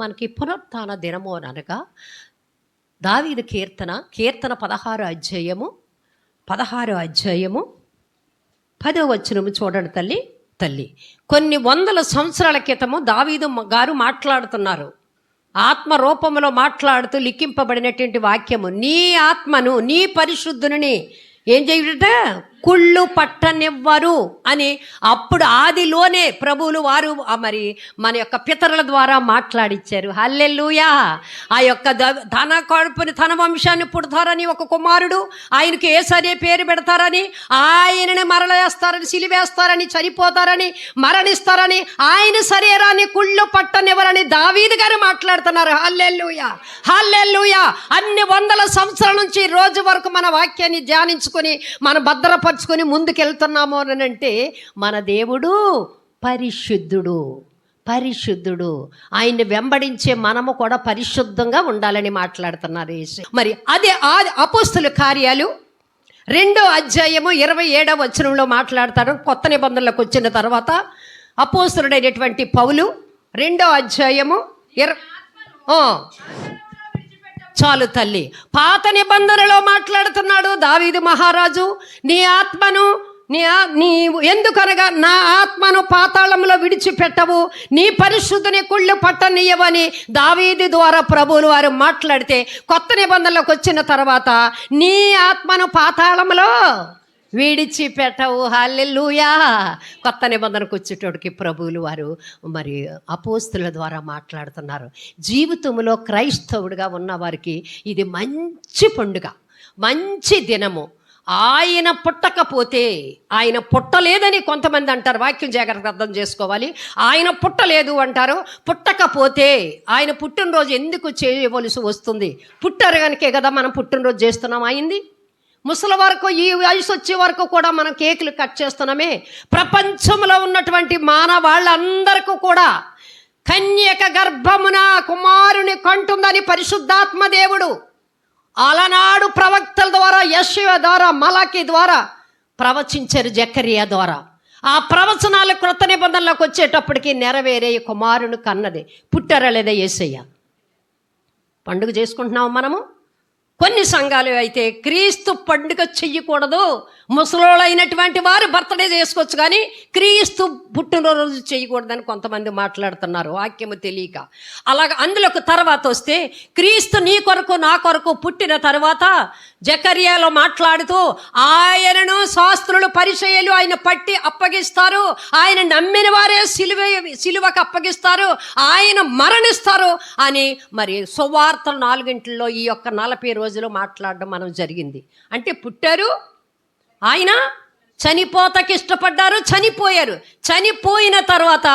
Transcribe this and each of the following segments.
మనకి పునరుత్థాన దినము అని అనగా దావీదు కీర్తన 16 అధ్యాయము 10వ వచనము చూడండి. తల్లి కొన్ని వందల సంవత్సరాల క్రితము దావీదు గారు మాట్లాడుతున్నారు. ఆత్మ రూపంలో మాట్లాడుతూ లిఖింపబడినటువంటి వాక్యము, నీ ఆత్మను నీ పరిశుద్ధుని ఏం చేయుట కుళ్ళు పట్టనివ్వరు అని అప్పుడు ఆదిలోనే ప్రభువులు వారు మరి మన యొక్క పితరుల ద్వారా మాట్లాడిచ్చారు. హల్లెలూయా. ఆ యొక్క తన కడుపుని తన వంశాన్ని పుడతారని ఒక కుమారుడు, ఆయనకి యేసు అనే పేరు పెడతారని, ఆయనని మరలేస్తారని, సిలివేస్తారని, చనిపోతారని, మరణిస్తారని, ఆయన శరీరాన్ని కుళ్ళు పట్టనివ్వరని దావీదు గారు మాట్లాడుతున్నారు. హల్లెలూయా, హల్లెలూయా. అన్ని వందల సంవత్సరాల నుంచి రోజు వరకు మన వాక్యాన్ని ధ్యానించుకొని మన భద్రపరుచుకొని ముందుకెళ్తున్నాము అని అంటే మన దేవుడు పరిశుద్ధుడు. ఆయన్ని వెంబడించే మనము కూడా పరిశుద్ధంగా ఉండాలని మాట్లాడుతున్నారు యేసు. మరి అదే అపోస్తలుల కార్యాలు 2వ అధ్యాయము 27వ వచనంలో మాట్లాడతారు. కొత్త నిబంధనలకు వచ్చిన తర్వాత అపోస్తలుడైనటువంటి పౌలు 2వ అధ్యాయము చాలు తల్లి, పాత నిబంధనలో మాట్లాడుతున్నాడు దావీదు మహారాజు. నీ ఆత్మను నీవు ఎందుకనగా నా ఆత్మను పాతాళంలో విడిచిపెట్టవు, నీ పరిశుద్ధుని కుళ్ళు పట్టనీయవని దావీదు ద్వారా ప్రభువులు వారు మాట్లాడితే, కొత్త నిబంధనలోకి వచ్చిన తర్వాత నీ ఆత్మను పాతాళంలో విడిచిపెట్టవు. హల్లెలూయా. కొత్త నిబంధనకు వచ్చేటోడికి ప్రభువులు వారు మరి అపోస్తుల ద్వారా మాట్లాడుతున్నారు. జీవితంలో క్రైస్తవుడిగా ఉన్న వారికి ఇది మంచి పండుగ, మంచి దినము. ఆయన పుట్టకపోతే, ఆయన పుట్టలేదని కొంతమంది అంటారు. వాక్యం జాగ్రత్తగా అర్థం చేసుకోవాలి. ఆయన పుట్టలేదు అంటారు. పుట్టకపోతే ఆయన పుట్టినరోజు ఎందుకు చేయవలసి వస్తుంది? పుట్టారు కనుకే కదా మనం పుట్టినరోజు చేస్తున్నాం. అయింది ముసలి వరకు, ఈ వయసు వచ్చే వరకు కూడా మనం కేకులు కట్ చేస్తున్నామే. ప్రపంచంలో ఉన్నటువంటి మానవాళ్ళందరికీ కూడా కన్యక గర్భమున కుమారుని కంటుందని పరిశుద్ధాత్మ దేవుడు అలనాడు ప్రవక్తల ద్వారా, యెషయా ద్వారా, మలాకి ద్వారా ప్రవచించారు, జకరియా ద్వారా. ఆ ప్రవచనాలు క్రొత్త నిబంధనలోకి వచ్చేటప్పటికి నెరవేరే కుమారుని కన్నది. పుట్టారా లేదా యేసయ్య? పండుగ చేసుకుంటున్నాము మనము. కొన్ని సంఘాలు అయితే క్రీస్తు పండుగ చెయ్యకూడదు, ముసలోళ్ళైనటువంటి వారు బర్త్డే చేసుకోవచ్చు కానీ క్రీస్తు పుట్టినరోజు చేయకూడదని కొంతమంది మాట్లాడుతున్నారు వాక్యము తెలియక. అలాగ అందులోకి తర్వాత వస్తే, క్రీస్తు నీ కొరకు నా కొరకు పుట్టిన తర్వాత జకర్యాలో మాట్లాడుతూ, ఆయనను శాస్త్రులు పరిచర్యలు ఆయన పట్టి అప్పగిస్తారు, ఆయన నమ్మిన వారే సిలువకు అప్పగిస్తారు, ఆయన మరణిస్తారు అని మరి సువార్తలు 4 ఈ యొక్క 40 రోజులు మాట్లాడడం మనం జరిగింది. అంటే పుట్టారు, ఆయన చనిపోతకి ఇష్టపడ్డారు, చనిపోయారు. చనిపోయిన తర్వాత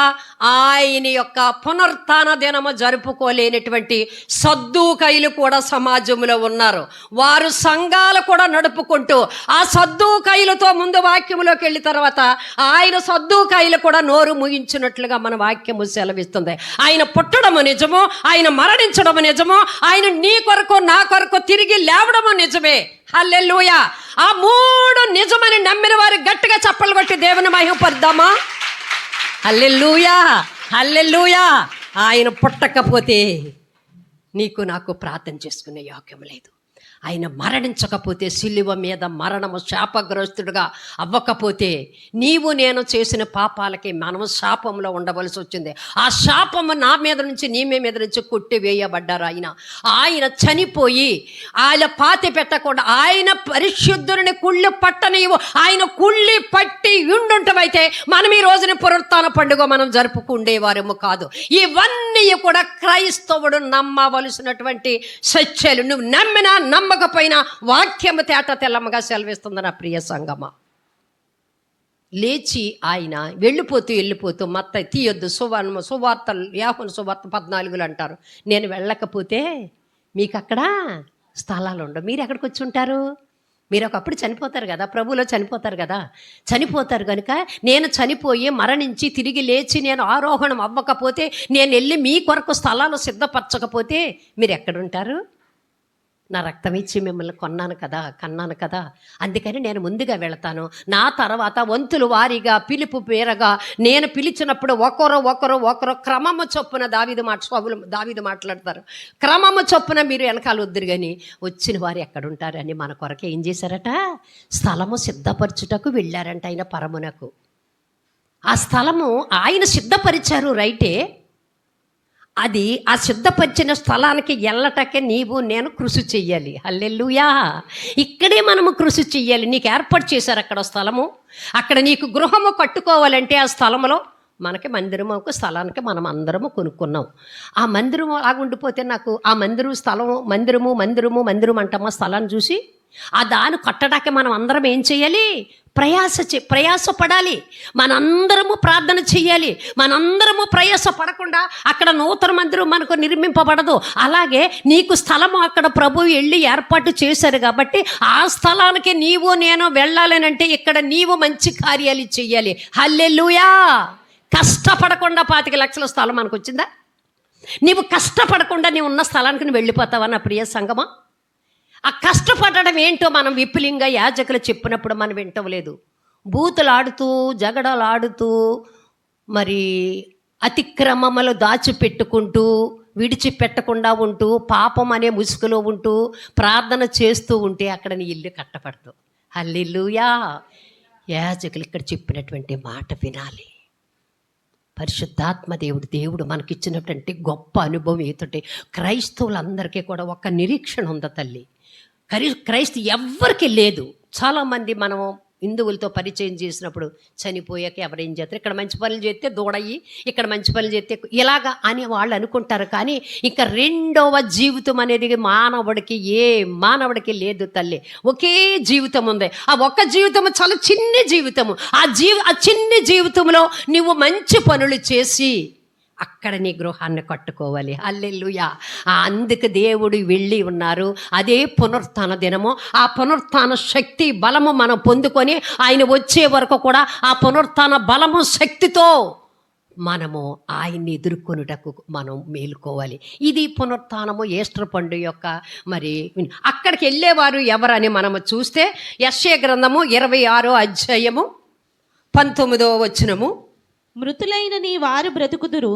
ఆయన యొక్క పునరుత్థాన దినము జరుపుకోలేనటువంటి సద్దూకైలు కూడా సమాజంలో ఉన్నారు. వారు సంఘాలు కూడా నడుపుకుంటూ ఆ సద్దూకైలతో ముందు వాక్యములోకి వెళ్ళిన తర్వాత ఆయన సద్దూకైలు కూడా నోరు ముగించినట్లుగా మన వాక్యము సెలవిస్తుంది. ఆయన పుట్టడము నిజము, ఆయన మరణించడము నిజము, ఆయన నీ కొరకు నా కొరకు తిరిగి లేవడము నిజమే. హల్లెలూయా. ఆ 3 నిజమని నమ్మిన వారు గట్టిగా చప్పలు కొట్టి దేవుని మహిమపరుద్దామా? హల్లెలూయా, హల్లెలూయా. ఆయన పుట్టకపోతే నీకు నాకు ప్రార్థన చేసుకునే యోగ్యం లేదు. ఆయన మరణించకపోతే, సిలువ మీద మరణము శాపగ్రస్తుడుగా అవ్వకపోతే, నీవు నేను చేసిన పాపాలకి మనము శాపంలో ఉండవలసి వచ్చింది. ఆ శాపము నా మీద నుంచి నీ మీద నుంచి కొట్టివేయబడ్డారు. ఆయన చనిపోయి ఆయన పాతి పెట్టకుండా, ఆయన పరిశుద్ధుని కుళ్ళి పట్టనీవు, ఆయన కుళ్ళి పట్టి ఉండుంటమైతే మనం ఈ రోజున పునరుత్థాన పండుగ మనం జరుపుకుండేవారేమో కాదు. ఇవన్నీ కూడా క్రైస్తవుడు నమ్మవలసినటువంటి సత్యాలు. నువ్వు నమ్మినా నమ్మకపోయినా వాక్యము తేట తెల్లమ్మగా సెలవిస్తుంది నా ప్రియ సంగమా. లేచి ఆయన వెళ్ళిపోతూ మత్తయి తీయొద్దు, సువార్తలు యోహాను సువార్త 14 అంటారు, నేను వెళ్ళకపోతే మీకు అక్కడ స్థలాలు ఉండవు, మీరు ఎక్కడికి వచ్చి ఉంటారు? మీరు ఒకప్పుడు చనిపోతారు కదా, ప్రభువులో చనిపోతారు కదా. చనిపోతారు కనుక నేను చనిపోయి మరణించి తిరిగి లేచి నేను ఆరోహణం అవ్వకపోతే, నేను వెళ్ళి మీ కొరకు స్థలాలు సిద్ధపరచకపోతే మీరు ఎక్కడుంటారు? నా రక్తం ఇచ్చి మిమ్మల్ని కొన్నాను కదా, కన్నాను కదా, అందుకని నేను ముందుగా వెళతాను. నా తర్వాత వంతులు వారీగా పిలుపు పేరగా నేను పిలిచినప్పుడు ఒకరు క్రమము చొప్పున దావీదు మాట్లాడతారు. క్రమము చొప్పున మీరు వెనకాల వద్దురు కానీ వచ్చిన వారు ఎక్కడుంటారని మన కొరకు ఏం చేశారట, స్థలము సిద్ధపరచుటకు వెళ్ళారంట ఆయన పరమునకు. ఆ స్థలము ఆయన సిద్ధపరిచారు, రైటే. అది ఆ సిద్ధపరిచిన స్థలానికి వెళ్ళటకే నీవు నేను కృషి చెయ్యాలి. హల్లెలూయా. ఇక్కడే మనము కృషి చెయ్యాలి. నీకు ఏర్పాటు చేశారు అక్కడ స్థలము. అక్కడ నీకు గృహము కట్టుకోవాలంటే ఆ స్థలంలో మనకి మందిరము ఒక స్థలానికి మనం అందరము కొనుక్కున్నాం. ఆ మందిరం ఆగుండిపోతే నాకు ఆ మందిరం అంటామా స్థలాన్ని చూసి ఆ దాన్ని కట్టడానికి మనం అందరం ఏం చేయాలి, ప్రయాసపడాలి. మనందరము ప్రార్థన చెయ్యాలి. మనందరము ప్రయాస పడకుండా అక్కడ నూతన మందిరం మనకు నిర్మింపబడదు. అలాగే నీకు స్థలము అక్కడ ప్రభువు వెళ్ళి ఏర్పాటు చేశారు కాబట్టి ఆ స్థలానికి నీవు నేను వెళ్ళాలనంటే ఇక్కడ నీవు మంచి కార్యాలు చెయ్యాలి. హల్లెలూయా. కష్టపడకుండా 25 లక్షల స్థలం మనకు వచ్చిందా? నీవు కష్టపడకుండా నీవు ఉన్న స్థలానికి నువ్వు వెళ్ళిపోతావా నా ప్రియ సంగమా? ఆ కష్టపడడం ఏంటో మనం విపులంగా యాజకులు చెప్పినప్పుడు మనం వింటలేదు. బూతులాడుతూ జగడలాడుతూ మరి అతిక్రమములు దాచిపెట్టుకుంటూ విడిచిపెట్టకుండా ఉంటూ పాపం అనే ముసుగులో ఉంటూ ప్రార్థన చేస్తూ ఉంటే అక్కడ నీ ఇల్లు కట్టపడదు. హల్లెలూయా. యాజకులు ఇక్కడ చెప్పినటువంటి మాట వినాలి. పరిశుద్ధాత్మ దేవుడు మనకిచ్చినటువంటి గొప్ప అనుభవం ఏంటంటే క్రైస్తవులందరికీ కూడా ఒక నిరీక్షణ ఉంది తల్లి. క్రైస్తవు ఎవ్వరికి లేదు. చాలామంది మనం హిందువులతో పరిచయం చేసినప్పుడు చనిపోయాక ఎవరేం చేస్తారు, ఇక్కడ మంచి పనులు చేస్తే దూడయ్యి, ఇక్కడ మంచి పనులు చేస్తే ఇలాగా అని వాళ్ళు అనుకుంటారు. కానీ ఇంకా రెండవ జీవితం అనేది మానవుడికి లేదు తల్లి. ఒకే జీవితం ఉంది. ఆ ఒక్క జీవితము చాలా చిన్ని జీవితము. ఆ చిన్ని జీవితంలో నువ్వు మంచి పనులు చేసి అక్కడ నీ గృహాన్ని కట్టుకోవాలి. హల్లెలూయా. అందుకు దేవుడు వెళ్ళి ఉన్నారు. అదే పునరుత్థాన దినము. ఆ పునరుత్థాన శక్తి బలము మనం పొందుకొని ఆయన వచ్చే వరకు కూడా ఆ పునరుత్థాన బలము శక్తితో మనము ఆయన్ని ఎదుర్కొనుటకు మనం మేలుకోవాలి. ఇది పునరుత్థానము ఈస్టర్ పండుగ యొక్క మరి అక్కడికి వెళ్ళేవారు ఎవరని మనము చూస్తే యెషయా గ్రంథము 26వ అధ్యాయము 19వ వచనము, మృతులైన నీ వారు బ్రతుకుదురు,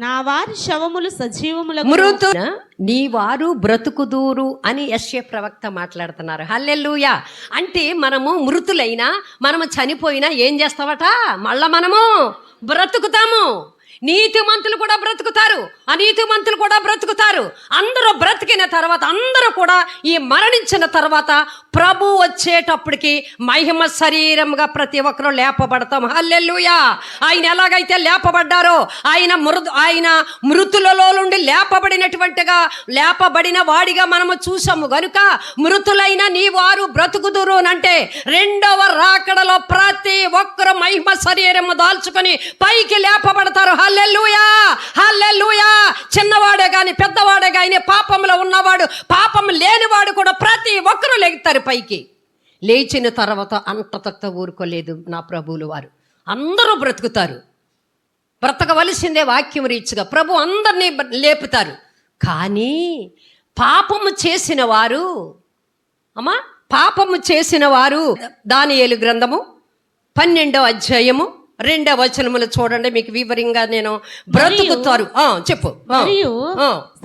నా వారి శవములు సజీవములు. నీ వారు బ్రతుకుదూరు అని యెషయా ప్రవక్త మాట్లాడుతున్నారు. హల్లెలూయా. అంటే మనము మృతులైనా మనము చనిపోయినా ఏం చేస్తావట, మళ్ళా మనము బ్రతుకుతాము. నీతిమంతులు కూడా బ్రతుకుతారు, అనీతిమంతులు కూడా బ్రతుకుతారు. అందరూ బ్రతికిన తర్వాత అందరూ కూడా ఈ మరణించిన తర్వాత ప్రభు వచ్చేటప్పటికి మహిమ శరీరంగా ప్రతి ఒక్కరూ లేపబడతాం. హల్లెలూయా. ఆయన ఎలాగైతే లేపబడ్డారో ఆయన మృతులలో నుండి లేపబడిన వాడిగా మనము చూసాము. గనుక మృతులైన నీ వారు బ్రతుకుదురు అంటే రెండవ రాకడలో ప్రతి ఒక్కరు మహిమ శరీరము దాల్చుకొని పైకి లేపబడతారు. హల్లెలూయా. హల్లెలూయా. చిన్నవాడే కానీ పెద్దవాడే కానీ పాపంలో ఉన్నవాడు పాపం లేనివాడు కూడా ప్రతి ఒక్కరూ లేగుతారు పైకి. లేచిన తర్వాత అంత ఊరుకోలేదు నా ప్రభువులు వారు. అందరూ బ్రతుకుతారు. బ్రతకవలసిందే వాక్యం రీచ్గా ప్రభు అందరినీ లేపుతారు. కానీ పాపము చేసిన వారు దానియేలు గ్రంథము 12వ అధ్యాయము 2వ వచనములు చూడండి. మీకు వివరంగా నేను బ్రతుకుతారు చెప్పు. మరియు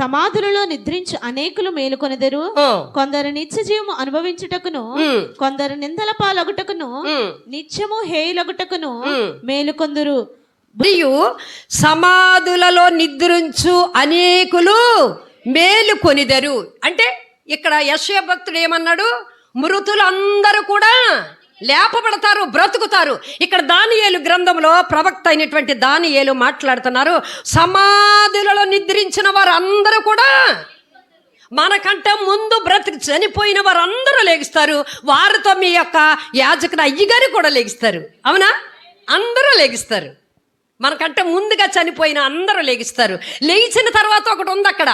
సమాధులలో నిద్రించు అనేకులు మేలుకొనెదరు, కొందరు నిత్య జీవము అనుభవించుటకును, కొందరు నిందల పాలగుటకును, నిత్యము హేయులగుటకును మేలుకొందురు. మరియు సమాధులలో నిద్రించు అనేకులు మేలుకొనిదరు అంటే ఇక్కడ యెషయా భక్తుడు ఏమన్నాడు, మృతులందరూ కూడా లేపబడతారు, బ్రతుకుతారు. ఇక్కడ దానియేలు గ్రంథంలో ప్రవక్త అయినటువంటి దానియేలు మాట్లాడుతున్నారు, సమాధులలో నిద్రించిన వారు అందరూ కూడా మనకంటే ముందు చనిపోయిన వారు అందరూ లేగిస్తారు. వారితో మీ యొక్క యాజకుడు అయ్యగారు కూడా లేగిస్తారు. అవునా? అందరూ లేగిస్తారు. మనకంటే ముందుగా చనిపోయిన అందరూ లేగిస్తారు. లేచిన తర్వాత ఒకటి ఉంది అక్కడ,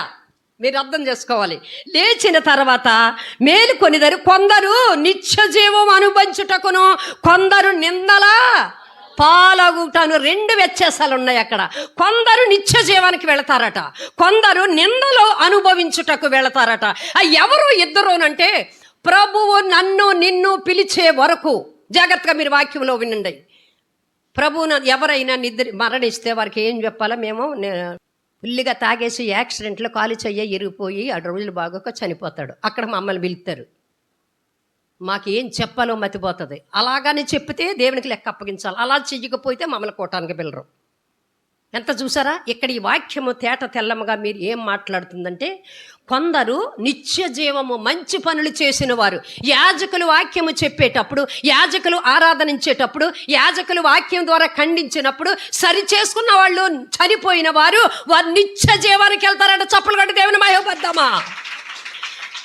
మీరు అర్థం చేసుకోవాలి. లేచిన తర్వాత మేలుకొనిదరు, కొందరు నిత్య జీవం అనుభవించుటకును, కొందరు నిందల పాలగుటను 2 వ్యత్యాసాలు ఉన్నాయి అక్కడ. కొందరు నిత్య జీవానికి వెళతారట, కొందరు నిందలు అనుభవించుటకు వెళతారట. ఎవరు ఇద్దరునంటే ప్రభువు నన్ను నిన్ను పిలిచే వరకు. జాగ్రత్తగా మీరు వాక్యంలో వినండి. ప్రభువును ఎవరైనా మరణిస్తే వారికి ఏం చెప్పాలా? మేము ఫుల్లిగా తాగేసి యాక్సిడెంట్లో కాలు చెయ్య ఇరిగిపోయి 6 రోజులు బాగోక చనిపోతాడు, అక్కడ మమ్మల్ని పిలుస్తారు. మాకు ఏం చెప్పాలో మతిపోతుంది. అలాగని చెప్తే దేవునికి లెక్క అప్పగించాలి. అలా చెయ్యకపోతే మమ్మల్ని కోటానికి పిల్లరు. ఎంత చూసారా ఇక్కడ ఈ వాక్యము తేట తెల్లముగా మీరు ఏం మాట్లాడుతుందంటే, కొందరు నిత్య జీవము మంచి పనులు చేసిన వారు, యాజకులు వాక్యము చెప్పేటప్పుడు, యాజకులు ఆరాధనించేటప్పుడు, యాజకులు వాక్యం ద్వారా ఖండించినప్పుడు సరి చేసుకున్న వాళ్ళు చనిపోయిన వారు నిత్య జీవానికి వెళ్తారంట. చప్పలు కొట్టి దేవుని మహిమపద్దామా.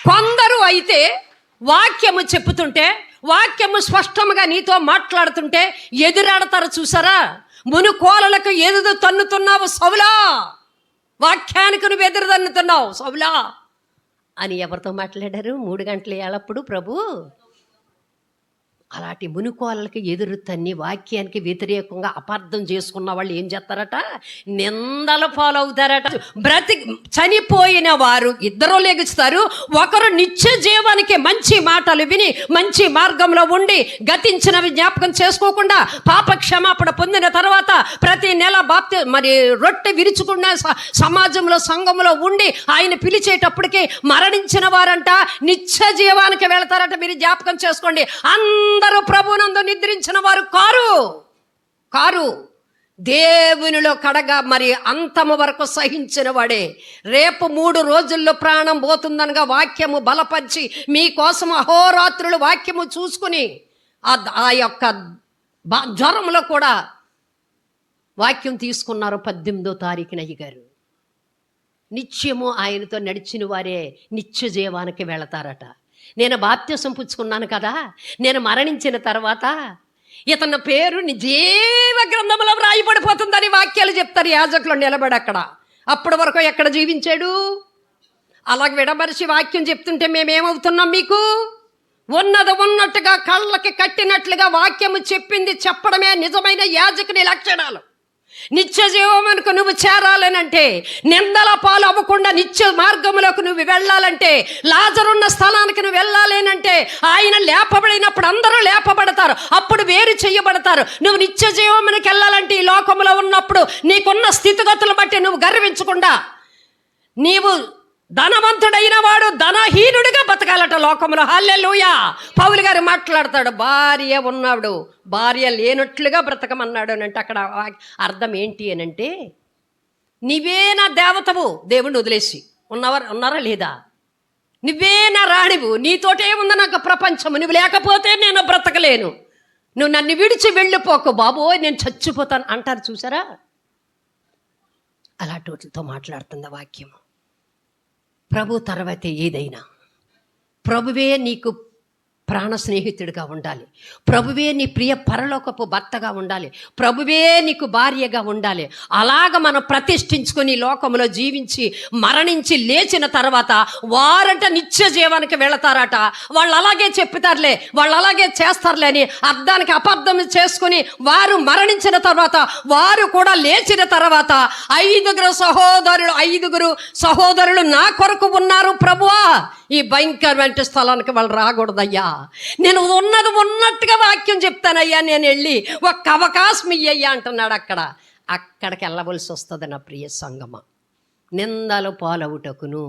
కొందరు అయితే వాక్యము చెప్పుతుంటే, వాక్యము స్పష్టంగా నీతో మాట్లాడుతుంటే ఎదురాడతారు. చూసారా? మునుకోలలకు ఎదురు తన్నుతున్నావు సౌలా, వాక్యానికి నువ్వు ఎదురు తన్నుతున్నావు సౌలా అని ఎవరితో మాట్లాడారు? 3 గంటల ఏళ్ళప్పుడు ప్రభు అలాంటి మునుకోలకి ఎదురు తన్ని వాక్యానికి వ్యతిరేకంగా అపార్థం చేసుకున్న వాళ్ళు ఏం చేస్తారట? నిందలు పాలవుతారట. చనిపోయిన వారు ఇద్దరు లెగుస్తారు. ఒకరు నిత్య జీవానికి మంచి మాటలు విని మంచి మార్గంలో ఉండి గతించినవి జ్ఞాపకం చేసుకోకుండా పాప క్షమాపణ పొందిన తర్వాత ప్రతి నెల రొట్టె విరుచుకున్న సమాజంలో సంఘంలో ఉండి ఆయన పిలిచేటప్పటికి మరణించిన వారంట నిత్య జీవానికి వెళతారట. మీరు జ్ఞాపకం చేసుకోండి. అందరూ ప్రభునందు నిద్రించిన వారు కారు. దేవునిలో కడగా అంతము వరకు సహించిన వాడే రేపు 3 రోజుల్లో ప్రాణం పోతుందనగా వాక్యము బలపరిచి మీకోసం అహోరాత్రులు వాక్యము చూసుకుని ఆ యొక్క జ్వరంలో కూడా వాక్యం తీసుకున్నారు. 18వ తారీఖున అయ్యగారు. నిత్యము ఆయనతో నడిచిన వారే నిత్య జీవానికి వెళతారట. నేను బాప్త్యసం పుచ్చుకున్నాను కదా, నేను మరణించిన తర్వాత ఇతని పేరు జీవ గ్రంథంలో రాయబడిపోతుందని వాక్యాలు చెప్తారు యాజకులు నిలబడి అక్కడ. అప్పటి వరకు ఎక్కడ జీవించాడు? అలాగ విడమరిచి వాక్యం చెప్తుంటే మేమేమవుతున్నాం? మీకు ఉన్నట్టుగా కళ్ళకి కట్టినట్లుగా వాక్యము చెప్పింది చెప్పడమే నిజమైన యాజకుని లక్షణాలు. నిత్య జీవమునకు నువ్వు చేరాలనంటే, నిందల పాలు అవ్వకుండా నిత్య మార్గములకు నువ్వు వెళ్ళాలంటే, లాజరున్న స్థలానికి నువ్వు వెళ్ళాలేనంటే, ఆయన లేపబడినప్పుడు అందరూ లేపబడతారు, అప్పుడు వేరు చేయబడతారు. నువ్వు నిత్య జీవమునికి వెళ్ళాలంటే ఈ లోకంలో ఉన్నప్పుడు నీకున్న స్థితిగతులు బట్టి నువ్వు గర్వించకుండా, నీవు ధనవంతుడైన వాడు ధనహీనుడిగా బతకాలట లోకంలో. హల్లెలూయా. పౌలు గారు మాట్లాడతాడు, భార్య ఉన్నాడు భార్య లేనట్లుగా బ్రతకమన్నాడు అంటే అక్కడ అర్థం ఏంటి అని అంటే, నీవే నా దేవతవు, దేవుణ్ణి వదిలేసి ఉన్నారా లేదా? నువ్వే నా రాణివు, నీతోటే ఉంది నాకు ప్రపంచము, నువ్వు లేకపోతే నేను బ్రతకలేను, నువ్వు నన్ను విడిచి వెళ్ళిపోకు బాబోయ్ నేను చచ్చిపోతాను అంటారు. చూసారా? అలాంటి వాటితో మాట్లాడుతుంది వాక్యము. ప్రభు తర్వాతే ఏదైనా, ప్రభువే నీకు ప్రాణ స్నేహితుడిగా ఉండాలి, ప్రభువే నీ ప్రియ పరలోకపు భర్తగా ఉండాలి, ప్రభువే నీకు భార్యగా ఉండాలి. అలాగ మనం ప్రతిష్ఠించుకొని లోకంలో జీవించి మరణించి లేచిన తర్వాత వారంట నిత్య జీవానికి వెళతారట. వాళ్ళు అలాగే చెప్తారులే, వాళ్ళు అలాగే చేస్తారులే అని అర్థానికి అపార్థం చేసుకుని వారు మరణించిన తర్వాత వారు కూడా లేచిన తర్వాత 5 సహోదరులు నా కొరకు ఉన్నారు ప్రభువా, ఈ భయంకరమైన స్థలానికి వాళ్ళు రాకూడదయ్యా, నేను ఉన్నట్టుగా వాక్యం చెప్తానయ్యా, నేను వెళ్ళి ఒక్క అవకాశం ఇయ్యయ్యా అంటున్నాడు. అక్కడికి వెళ్ళవలసి వస్తుంది నా ప్రియ సంగమ. నిందలు పాలవుటకును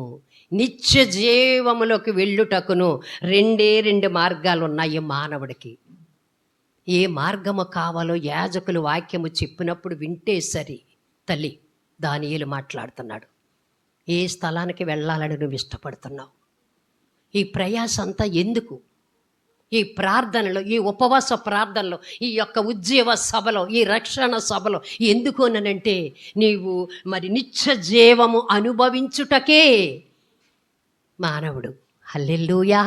నిత్య జీవములోకి వెళ్ళుటకును 2 మార్గాలు ఉన్నాయి మానవుడికి. ఏ మార్గము కావాలో యాజకులు వాక్యము చెప్పినప్పుడు వింటే సరి. తల్లి దానియేలు మాట్లాడుతున్నాడు, ఏ స్థలానికి వెళ్ళాలని నువ్వు ఇష్టపడుతున్నావు? ఈ ప్రయాస అంతా ఎందుకు? ఈ ప్రార్థనలో, ఈ ఉపవాస ప్రార్థనలో, ఈ యొక్క ఉజ్జీవ సభలో, ఈ రక్షణ సభలో ఎందుకు అనంటే, నీవు నిత్య జీవము అనుభవించుటకే మానవుడు. హల్లెలూయా.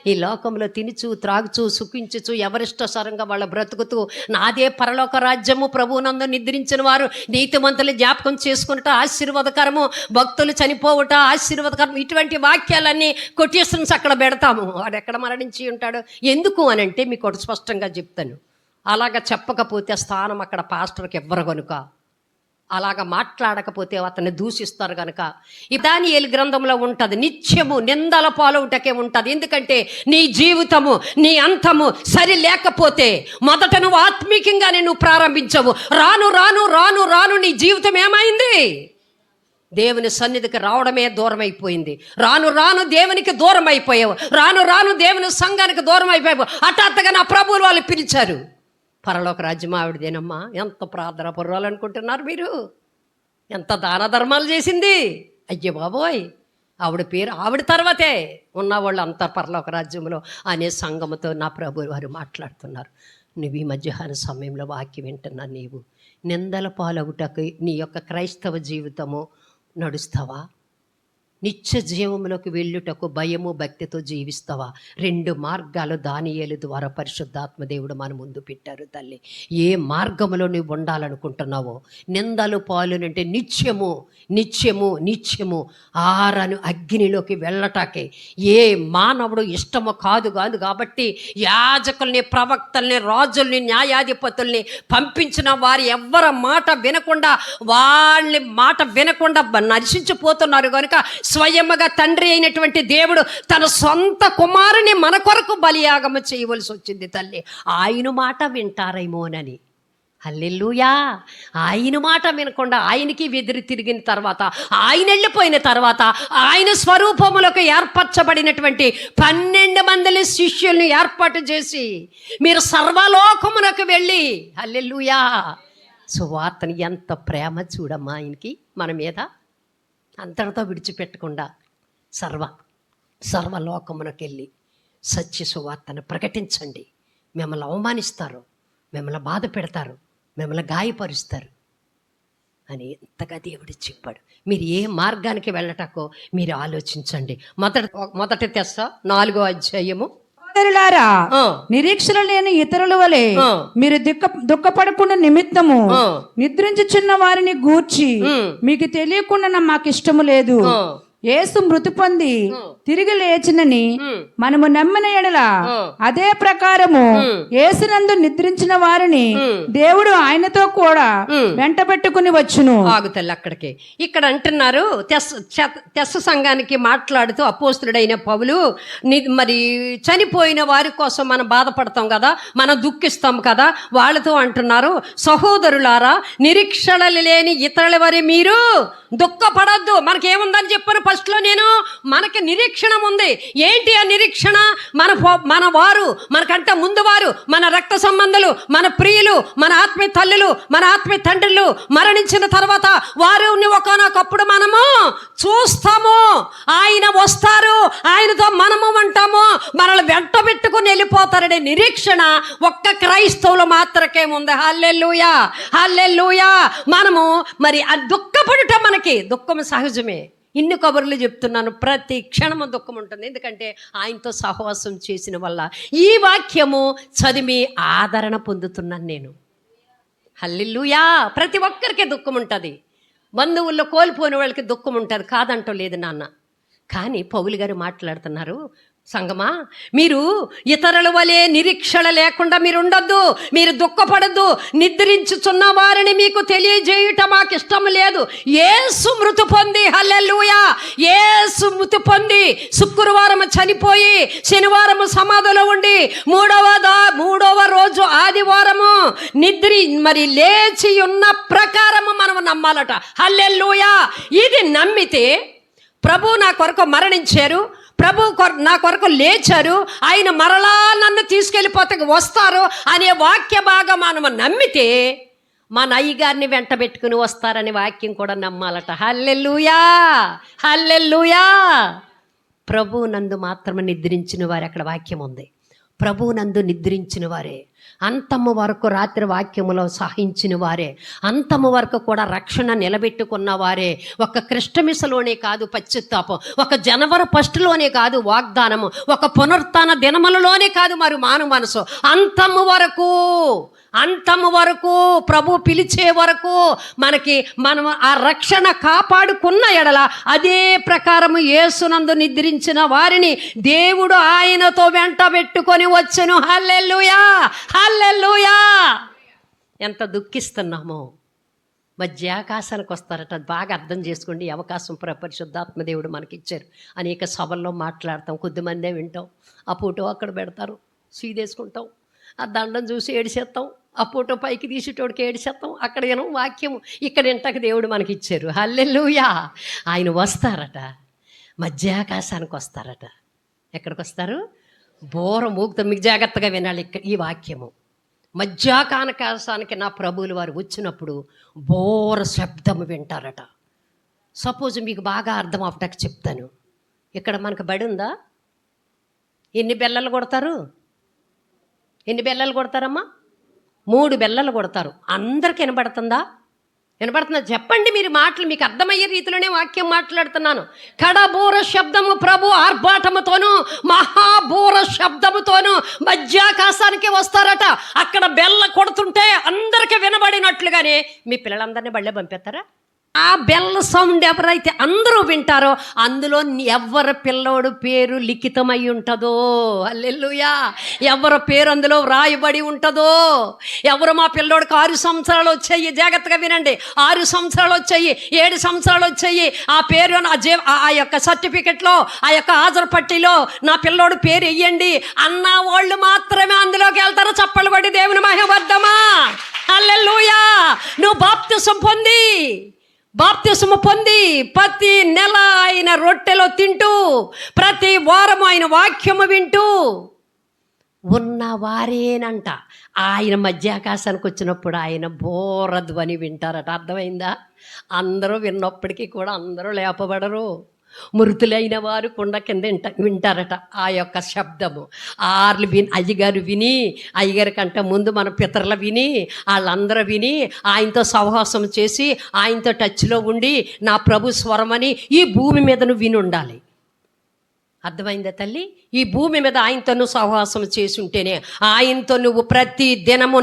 ఈ లోకంలో తినుచు త్రాగుచు సుఖించుచు ఎవరిష్టసరంగా వాళ్ళ బ్రతుకుతూ నాదే పరలోక రాజ్యము, ప్రభువునందు నిద్రించిన వారు నీతిమంతులు జ్ఞాపకం చేసుకున్నట ఆశీర్వాదకరము, భక్తులు చనిపోవట ఆశీర్వాదకరం, ఇటువంటి వాక్యాలన్నీ కొటేషన్స్ అక్కడ పెడతాము. వాడు ఎక్కడ మరణించి ఉంటాడు? ఎందుకు అనంటే మీకు ఒకటి స్పష్టంగా చెప్తాను. అలాగ చెప్పకపోతే స్థానం అక్కడ పాస్టర్కి ఇవ్వరు కనుక, అలాగ మాట్లాడకపోతే అతన్ని దూషిస్తారు కనుక ఈ దానియేలు గ్రంథంలో ఉంటుంది, నిత్యము నిందల పాలవుటకే ఉంటుంది. ఎందుకంటే నీ జీవితము, నీ అంతము సరి లేకపోతే మొదట నువ్వు ఆత్మీకంగానే నువ్వు ప్రారంభించవు. రాను రాను రాను రాను నీ జీవితం ఏమైంది? దేవుని సన్నిధికి రావడమే దూరం అయిపోయింది. రాను రాను దేవునికి దూరం అయిపోయావు. రాను రాను దేవుని సంఘానికి దూరం అయిపోయావు. హఠాత్తుగా నా ప్రభువులు వాళ్ళు పిలిచారు. పరలోక రాజ్యం ఆవిడదేనమ్మా. ఎంత ప్రార్థన పర్వాలనుకుంటున్నారు మీరు? ఎంత దాన ధర్మాలు చేసింది? అయ్యో బాబోయ్, ఆవిడ పేరు ఆవిడ తర్వాతే ఉన్నవాళ్ళు అంతా పరలోక రాజ్యంలో అనే సంఘముతో నా ప్రభు వారు మాట్లాడుతున్నారు. నువ్వు ఈ మధ్యాహ్న సమయంలో వాక్యం వింటున్నా, నీవు నిందల పాలగుటకు నీ యొక్క క్రైస్తవ జీవితము నడుస్తావా? నిత్య జీవంలోకి వెళ్ళుటకు భయము భక్తితో జీవిస్తావా? 2 మార్గాలు దానియేలు ద్వారా పరిశుద్ధాత్మ దేవుడు మన ముందు పెట్టారు తల్లి. ఏ మార్గంలో నువ్వు ఉండాలనుకుంటున్నావో, నిందలు పాలునంటే నిత్యము నిత్యము నిత్యము ఆరను అగ్నిలోకి వెళ్ళటాకే ఏ మానవుడు ఇష్టమో కాదు కాబట్టి యాజకుల్ని, ప్రవక్తల్ని, రాజుల్ని, న్యాయాధిపతుల్ని పంపించిన వారి ఎవ్వరి మాట వినకుండా, వాళ్ళ మాట వినకుండా నశించిపోతున్నారు కనుక స్వయముగా తండ్రి అయినటువంటి దేవుడు తన సొంత కుమారుని మన కొరకు బలియాగమ చేయవలసి వచ్చింది తల్లి. ఆయన మాట వింటారేమోనని. హల్లెలూయా. ఆయన మాట వినకుండా ఆయనకి వెదిరి తిరిగిన తర్వాత, ఆయన వెళ్ళిపోయిన తర్వాత, ఆయన స్వరూపములకు ఏర్పరచబడినటువంటి 12 మంది శిష్యుల్ని ఏర్పాటు చేసి మీరు సర్వలోకమునకు వెళ్ళి, హల్లెలూయా, సువార్తని ఎంత ప్రేమ చూడమ్మా ఆయనకి మన మీద. అంతటితో విడిచిపెట్టకుండా సర్వలోకమునకు వెళ్ళి సత్య సువార్తను ప్రకటించండి. మిమ్మల్ని అవమానిస్తారు, మిమ్మల్ని బాధ పెడతారు, మిమ్మల్ని గాయపరుస్తారు అని ఎంతగా దేవుడు చెప్పాడు. మీరు ఏ మార్గానికి వెళ్ళటకో మీరు ఆలోచించండి. మొదటి తెస్స 4వ అధ్యాయము. సోదరులారా, నిరీక్షణ లేని ఇతరుల వలె మీరు దుఃఖపడకుండా నిమిత్తము నిద్రించుచున్న వారిని గూర్చి మీకు తెలియకుండా మాకు ఇష్టము లేదు. యేసు మృతి పొంది తిరిగి లేచినని మనము నమ్మిన ఎడల అదే ప్రకారము యేసునందు నిద్రించిన వారిని దేవుడు ఆయనతో కూడా వెంట పెట్టుకుని వచ్చును. ఆగుతల్లి అక్కడికి. ఇక్కడ అంటున్నారు, తెస్స సంఘానికి మాట్లాడుతూ అపోస్తుడైన పౌలు, మరి చనిపోయిన వారి కోసం మనం బాధపడతాం కదా, మనం దుఃఖిస్తాం కదా, వాళ్ళతో అంటున్నారు, సహోదరులారా, నిరీక్షణ లేని ఇతరుల వారి మీరు దుఃఖపడద్దు. మనకేముందని చెప్పాను ఫస్ట్లో నేను, మనకి నిరీక్షణ ఉంది. ఏంటి ఆ నిరీక్షణ? మన వారు, మనకంటే ముందు వారు, మన రక్త సంబంధులు, మన ప్రియులు, మన ఆత్మీయ తల్లులు, మన ఆత్మీయ తండ్రులు మరణించిన తర్వాత వారిని ఒకనొకప్పుడు మనము చూస్తాము. ఆయన వస్తారు, ఆయనతో మనము ఉంటాము, మనల్ని వెంట పెట్టుకుని వెళ్ళిపోతారనే నిరీక్షణ ఒక్క క్రైస్తవులు మాత్రకే ఉంది. హల్లెలూయా, హల్లెలూయా. మనము మరి ఆ దుఃఖపడుట, మనకి దుఃఖం సహజమే. ఇన్ని కబుర్లు చెప్తున్నాను, ప్రతి క్షణము దుఃఖం ఉంటుంది. ఎందుకంటే ఆయనతో సహవాసం చేసిన వల్ల ఈ వాక్యము చదివి ఆదరణ పొందుతున్నాను నేను. హల్లెలూయా. ప్రతి ఒక్కరికి దుఃఖం ఉంటుంది. బంధువుల్లో కోల్పోయిన వాళ్ళకి దుఃఖం ఉంటుంది, కాదంటూ లేదు నాన్న. కానీ పౌలు గారు మాట్లాడుతున్నారు, సంగమా, మీరు ఇతరుల వలె నిరీక్షణ లేకుండా మీరు ఉండొద్దు, మీరు దుఃఖపడద్దు. నిద్రించుచున్న వారిని మీకు తెలియజేయుట మాకు ఇష్టం లేదు. యేసు మృతి పొంది, హల్లెలూయా, యేసు మృతి పొంది శుక్రవారం చనిపోయి శనివారం సమాధిలో ఉండి మూడవ రోజు ఆదివారము మరి లేచి ఉన్న ప్రకారము మనం నమ్మాలట. హల్లెలూయా. ఇది నమ్మితే ప్రభు నా కొరకు మరణించారు, ప్రభు నా కొరకు లేచారు, ఆయన మరలా నన్ను తీసుకెళ్ళిపోతే వస్తారు అనే వాక్య భాగం మనం నమ్మితే మన అయ్యగారిని వెంట పెట్టుకుని వస్తారనే వాక్యం కూడా నమ్మాలట. హల్లెలూయా, హల్లెలూయా. ప్రభు నందు మాత్రమే నిద్రించిన వారు, అక్కడ వాక్యం ఉంది. ప్రభు నందు నిద్రించిన వారే, అంతము వరకు రాత్రి వాక్యములో సహించిన వారే, అంతము వరకు కూడా రక్షణ నిలబెట్టుకున్న వారే. ఒక క్రిస్టమిసలోనే కాదు పశ్చాత్తాపం, ఒక జనవరి 1లోనే కాదు వాగ్దానము, ఒక పునరుత్థాన దినములలోనే కాదు మరి మాను మనసు, అంతము వరకు ప్రభు పిలిచే వరకు మనం ఆ రక్షణ కాపాడుకున్న ఎడల అదే ప్రకారము యేసునందు నిద్రించిన వారిని దేవుడు ఆయనతో వెంట పెట్టుకొని వచ్చెను. హల్లెలూయా, హల్లెలూయా. ఎంత దుఃఖిస్తున్నామో. మధ్యాకాశానికి వస్తారట. అది బాగా అర్థం చేసుకోండి. ఈ అవకాశం పరిశుద్ధాత్మ దేవుడు మనకిచ్చారు. అనేక సభల్లో మాట్లాడతాం, కొద్దిమందే వింటాం. ఆ ఫోటో అక్కడ పెడతారు, సీదేసుకుంటాం. ఆ దండం చూసి ఏడిసేస్తాం, ఆ ఫోటో పైకి తీసేటోడికి ఏడిసేస్తాం. అక్కడ ఏమో వాక్యం, ఇక్కడ ఇంటకు దేవుడు మనకిచ్చారు. హల్లెలూయా. ఆయన వస్తారట, మధ్యాకాశానికి వస్తారట. ఎక్కడికి వస్తారు? బోర మూగుతాం. మీకు జాగ్రత్తగా వినాలి ఇక్కడ ఈ వాక్యము. మధ్యాకాశానికి నా ప్రభువులు వారు వచ్చినప్పుడు బోర శబ్దము వింటారట. సపోజ్ మీకు బాగా అర్థం అవటానికి చెప్తాను. ఇక్కడ మనకు బడి ఉందా? ఎన్ని బెల్లలు కొడతారు? ఎన్ని బెల్లలు కొడతారమ్మా? 3 బెల్లలు కొడతారు. అందరికి వినబడుతుందా? వినబడుతుందా? చెప్పండి మీరు. మాటలు మీకు అర్థమయ్యే రీతిలోనే వాక్యం మాట్లాడుతున్నాను. కడబూర శబ్దము ప్రభు ఆర్భాటముతోనూ మహాబూర శబ్దముతోనూ మధ్యాకాశానికి వస్తారట. అక్కడ బెల్ల కొడుతుంటే అందరికి వినబడినట్లుగానే మీ పిల్లలందరినీ బళ్ళే పంపిస్తారా? ఆ బెల్ల సౌండ్ ఎవరైతే అందరూ వింటారో అందులో ఎవరి పిల్లోడు పేరు లిఖితమై ఉంటుందో, హల్లెలూయా, ఎవరి పేరు అందులో వ్రాయబడి ఉంటుందో, ఎవరు మా పిల్లోడికి 6 సంవత్సరాలు వచ్చాయి, జాగ్రత్తగా వినండి, 6 సంవత్సరాలు వచ్చాయి, 7 సంవత్సరాలు వచ్చాయి, ఆ పేరు ఆ యొక్క సర్టిఫికెట్లో, ఆ యొక్క హాజరు పట్టిలో నా పిల్లోడు పేరు వెయ్యండి అన్న వాళ్ళు మాత్రమే అందులోకి వెళ్తారు. చప్పలు పడి దేవుని మహిమవర్ధమా. హల్లెలూయా. నువ్వు బాప్తిసము పొంది ప్రతి నెల ఆయన రొట్టెలో తింటూ, ప్రతి వారం ఆయన వాక్యము వింటూ ఉన్నవారేనంట ఆయన మధ్యాకాశానికి వచ్చినప్పుడు ఆయన బోరధ్వని వింటారట. అర్థమైందా? అందరూ విన్నప్పటికీ కూడా అందరూ లేపబడరు. మృతులైన వారు కుండ కింద వింటారట ఆ యొక్క శబ్దము. అయ్యగారు విని, అయ్యగారి కంటే ముందు మన పితరులు విని, వాళ్ళందరూ విని ఆయనతో సహవాసం చేసి ఆయనతో టచ్లో ఉండి నా ప్రభు స్వరమని ఈ భూమి మీద నువ్వు విని ఉండాలి. అర్థమైందా తల్లి? ఈ భూమి మీద ఆయనతో నువ్వు సహవాసం చేసి ఉంటేనే, ఆయనతో నువ్వు ప్రతి దినము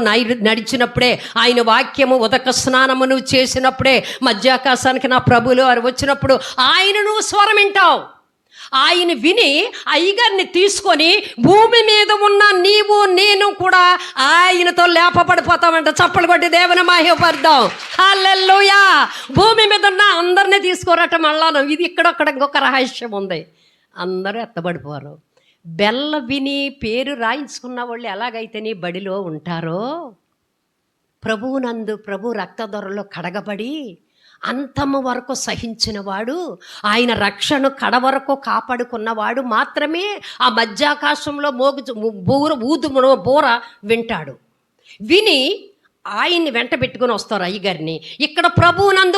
నడిచినప్పుడే, ఆయన వాక్యము ఉదక స్నానము నువ్వు చేసినప్పుడే, మధ్యాకాశానికి నా ప్రభువులు వారు వచ్చినప్పుడు ఆయన నువ్వు స్వరం వింటావు. ఆయన విని అయ్యగారిని తీసుకొని భూమి మీద ఉన్న నీవు నేను కూడా ఆయనతో లేపబడిపోతామంట. చప్పలు కొట్టి దేవుని మహిమపడదాం. హల్లెలూయా. భూమి మీద ఉన్న అందరినీ తీసుకోరట. మళ్ళాను ఇది ఇక్కడొక్కడ ఇంకొక రహస్యం ఉంది. అందరూ ఎత్తబడిపోరు. బెల్ల విని పేరు రాయించుకున్న వాళ్ళు ఎలాగైతే నీ బడిలో ఉంటారో, ప్రభువునందు ప్రభు రక్తధరలో కడగబడి అంతము వరకు సహించినవాడు, ఆయన రక్షణ కడ వరకు కాపాడుకున్నవాడు మాత్రమే ఆ మధ్యాకాశంలో బోర వింటాడు. విని ఆయన్ని వెంట పెట్టుకుని వస్తారు అయ్యగారిని. ఇక్కడ ప్రభువునందు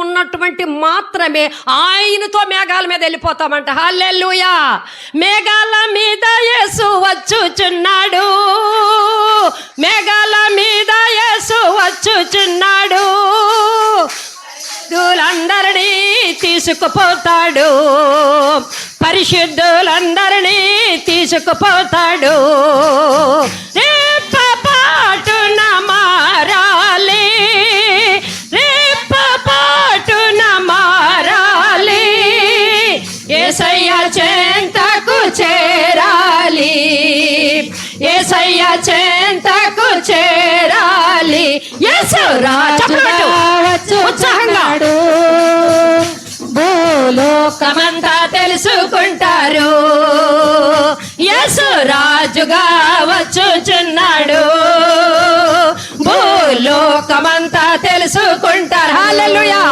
ఉన్నటువంటి మాత్రమే ఆయనతో మేఘాల మీద వెళ్ళిపోతామంట. హల్లెలూయా. మేఘాల మీద యేసు వచ్చుచున్నాడు, మేఘాల మీద యేసు వచ్చుచున్నాడు, పరిశుద్ధులందరినీ తీసుకుపోతాడు, పరిశుద్ధులందరినీ తీసుకుపోతాడు. రేపపాటున మారాలి, రేపపాటున మారాలి, యేసయ్య చెంతకు చేరాలి, యేసయ్య చెంతకు చేరాలి. యేసు రాజుగా వచ్చుచున్నాడు, భూలోకమంతా తెలుసుకుంటారు. యేసు రాజుగా వచ్చుచున్నాడు, భూలోకమంతా తెలుసుకుంటారు. హల్లెలూయా,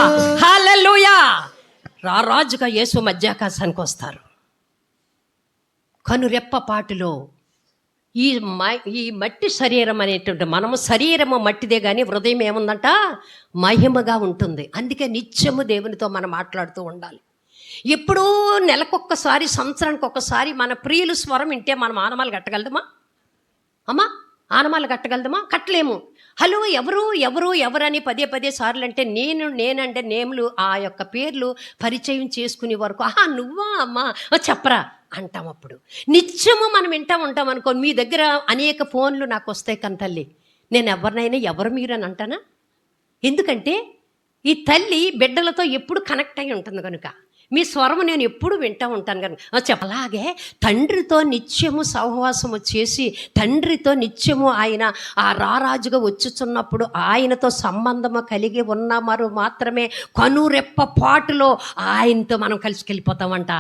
హల్లెలూయా. రాజుగా యేసు మధ్యాకాశానికి వస్తారు. కనురెప్పపాటులో ఈ మట్టి శరీరం అనేటువంటి, మనము శరీరము మట్టిదే కానీ హృదయం ఏముందంట? మహిమగా ఉంటుంది. అందుకే నిత్యము దేవునితో మనం మాట్లాడుతూ ఉండాలి. ఎప్పుడూ నెలకొక్కసారి, సంవత్సరానికి ఒక్కసారి మన ప్రియులు స్వరం వింటే మనం ఆనమాలు కట్టగలదమా అమ్మా? ఆనమాలు కట్టగలదమా? కట్టలేము. హలో ఎవరు ఎవరు ఎవరని పదే సార్లు అంటే నేనంటే నేములు ఆ యొక్క పేర్లు పరిచయం చేసుకునే వరకు నువ్వా అమ్మా చెప్పరా అంటాం. అప్పుడు నిత్యము మనం వింటూ ఉంటాం అనుకో. మీ దగ్గర అనేక ఫోన్లు నాకు వస్తాయి కనతల్లి, నేను ఎవరినైనా ఎవరు మీరు అని అంటానా? ఎందుకంటే ఈ తల్లి బిడ్డలతో ఎప్పుడు కనెక్ట్ అయి ఉంటుంది కనుక. మీ స్వరము నేను ఎప్పుడు వింటూ ఉంటాను కానీ అలాగే తండ్రితో నిత్యము సహవాసము చేసి తండ్రితో నిత్యము ఆయన ఆ రారాజుగా వచ్చుచున్నప్పుడు ఆయనతో సంబంధము కలిగి ఉన్నవారు మాత్రమే కనురెప్ప పాటులో ఆయనతో మనం కలిసికెళ్ళిపోతామంట.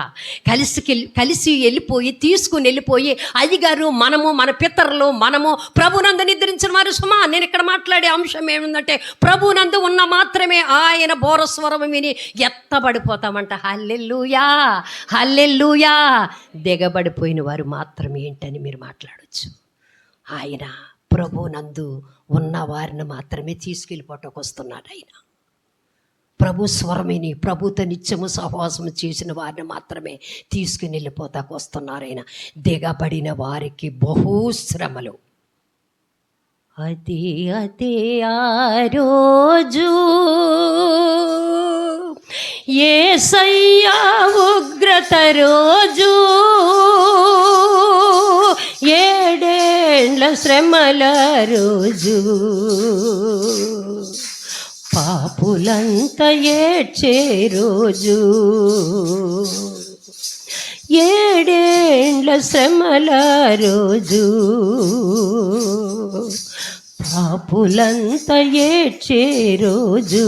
కలిసి వెళ్ళిపోయి తీసుకుని వెళ్ళిపోయి అయ్యగారు మనము మన పితరులు మనము ప్రభునందు నిద్రించిన వారు. సుమా నేను ఇక్కడ మాట్లాడే అంశం ఏమిందంటే ప్రభునందు ఉన్న మాత్రమే ఆయన బోరస్వరం విని ఎత్తబడిపోతామంట. హల్లెలూయా హల్లెలూయా. దిగబడిపోయిన వారు మాత్రమే ఏంటని మీరు మాట్లాడచ్చు. ఆయన ప్రభునందు ఉన్న వారిని మాత్రమే తీసుకెళ్ళిపోవటానికి వస్తున్నాడు. ఆయన ప్రభు స్వరమిని ప్రభుతో నిత్యము సహవాసము చేసిన వారిని మాత్రమే తీసుకుని వెళ్ళిపోతాకు వస్తున్నారు. ఆయన దిగబడిన వారికి బహుశ్రమలు. అదే అదే ఆ రోజు యేసయ్యా ఉగ్రత రోజు, ఏడేండ్ల శ్రమల రోజు, పాపులంతా ఏడ్చే రోజు, ఏడేండ్ల శ్రమల రోజు, పాపులంతా ఏడ్చే రోజు.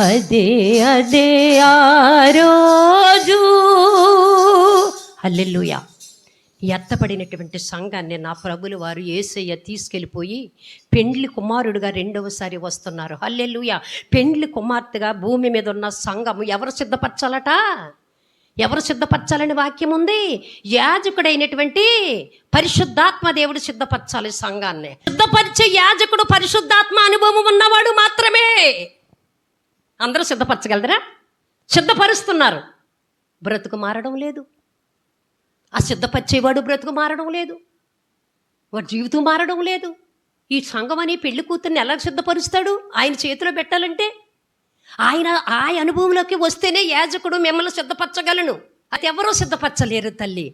అదే అదే ఆ రోజు. హల్లెలూయా. ఎత్తపడినటువంటి సంఘాన్ని నా ప్రభులు వారు యేసయ్య తీసుకెళ్ళిపోయి పెండ్లి కుమారుడుగా రెండవసారి వస్తున్నారు. హల్లెలూయా. పెండ్లి కుమార్తెగా భూమి మీద ఉన్న సంఘము ఎవరు సిద్ధపరచాలట? ఎవరు సిద్ధపరచాలని వాక్యం ఉంది? యాజకుడైనటువంటి పరిశుద్ధాత్మ దేవుడు సిద్ధపరచాలి సంఘాన్ని. సిద్ధపరిచే యాజకుడు పరిశుద్ధాత్మ అనుభవం ఉన్నవాడు మాత్రమే. అందరూ సిద్ధపరచగలరా? సిద్ధపరుస్తున్నారు, బ్రతుకు మారడం లేదు. ఆ సిద్ధపరిచేవాడు బ్రతుకు మారడం లేదు, వాడి జీవితం మారడం లేదు. ఈ సంఘం అని పెళ్లి కూతుర్ని ఎలా సిద్ధపరుస్తాడు? ఆయన చేతిలో పెట్టాలంటే ఆయన ఆ అనుభవంలోకి వస్తేనే యాజకుడు మిమ్మల్ని సిద్ధపరచగలను. అది ఎవరో సిద్ధపరచలేరు తల్లి.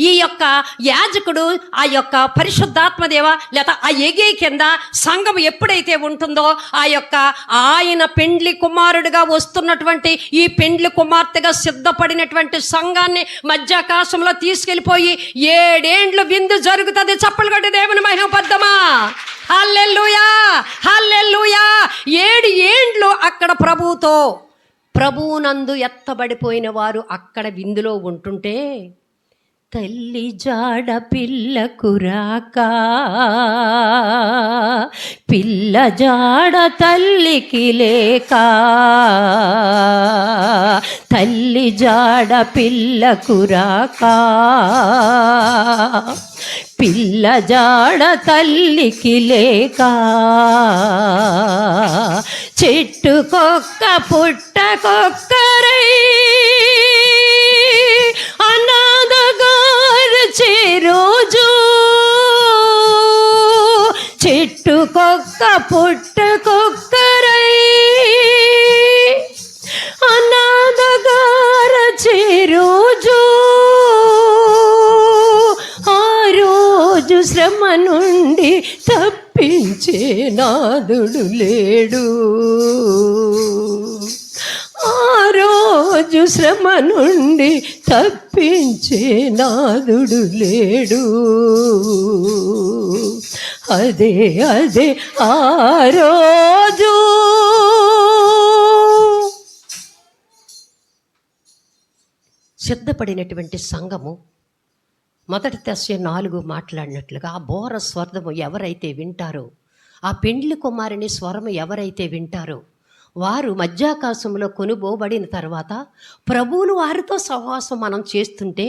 ఈ యొక్క యాజకుడు ఆ యొక్క పరిశుద్ధాత్మదేవ లేదా ఆ ఎగే కింద సంఘం ఎప్పుడైతే ఉంటుందో ఆ యొక్క ఆయన పెండ్లి కుమారుడిగా వస్తున్నటువంటి ఈ పెండ్లి కుమార్తెగా సిద్ధపడినటువంటి సంఘాన్ని మధ్యాకాశంలో తీసుకెళ్ళిపోయి 7 ఏండ్లు విందు జరుగుతుంది. చప్పలు కొట్టి దేవుని మహిమపద్దమా. హల్లెలూయా హల్లెలూయా. 7 ఏండ్లు అక్కడ ప్రభువునందు ఎత్తబడిపోయిన వారు అక్కడ విందులో ఉంటుంటే తల్లి జాడ పిల్లకు రాక, పిల్ల జాడ తల్లికి లేక, తల్లి జాడ పిల్లకు రాక, పిల్ల జాడ తల్లికి లేక, చెట్టుకొక్క పుట్టకొక్కరై అనాథగారచే రోజు, చెట్టుకొక్క పుట్టకొక్కరై అనాథగారచే రోజు, ఆ రోజు శ్రమ నుండి తప్పించే నాదుడు లేడు. ఆ రోజు శ్రమ నుండి తప్పించే నాదుడు లేడు. అదే అదే ఆ రోజు. సిద్ధపడినటువంటి సంఘము మొదటి దశ 4 మాట్లాడినట్లుగా ఆ బోర స్వర్ధము ఎవరైతే వింటారో, ఆ పెండ్లి కుమారుని స్వరము ఎవరైతే వింటారో వారు మధ్యాకాశంలో కొనుబోబడిన తర్వాత ప్రభువులు వారితో సహవాసం మనం చేస్తుంటే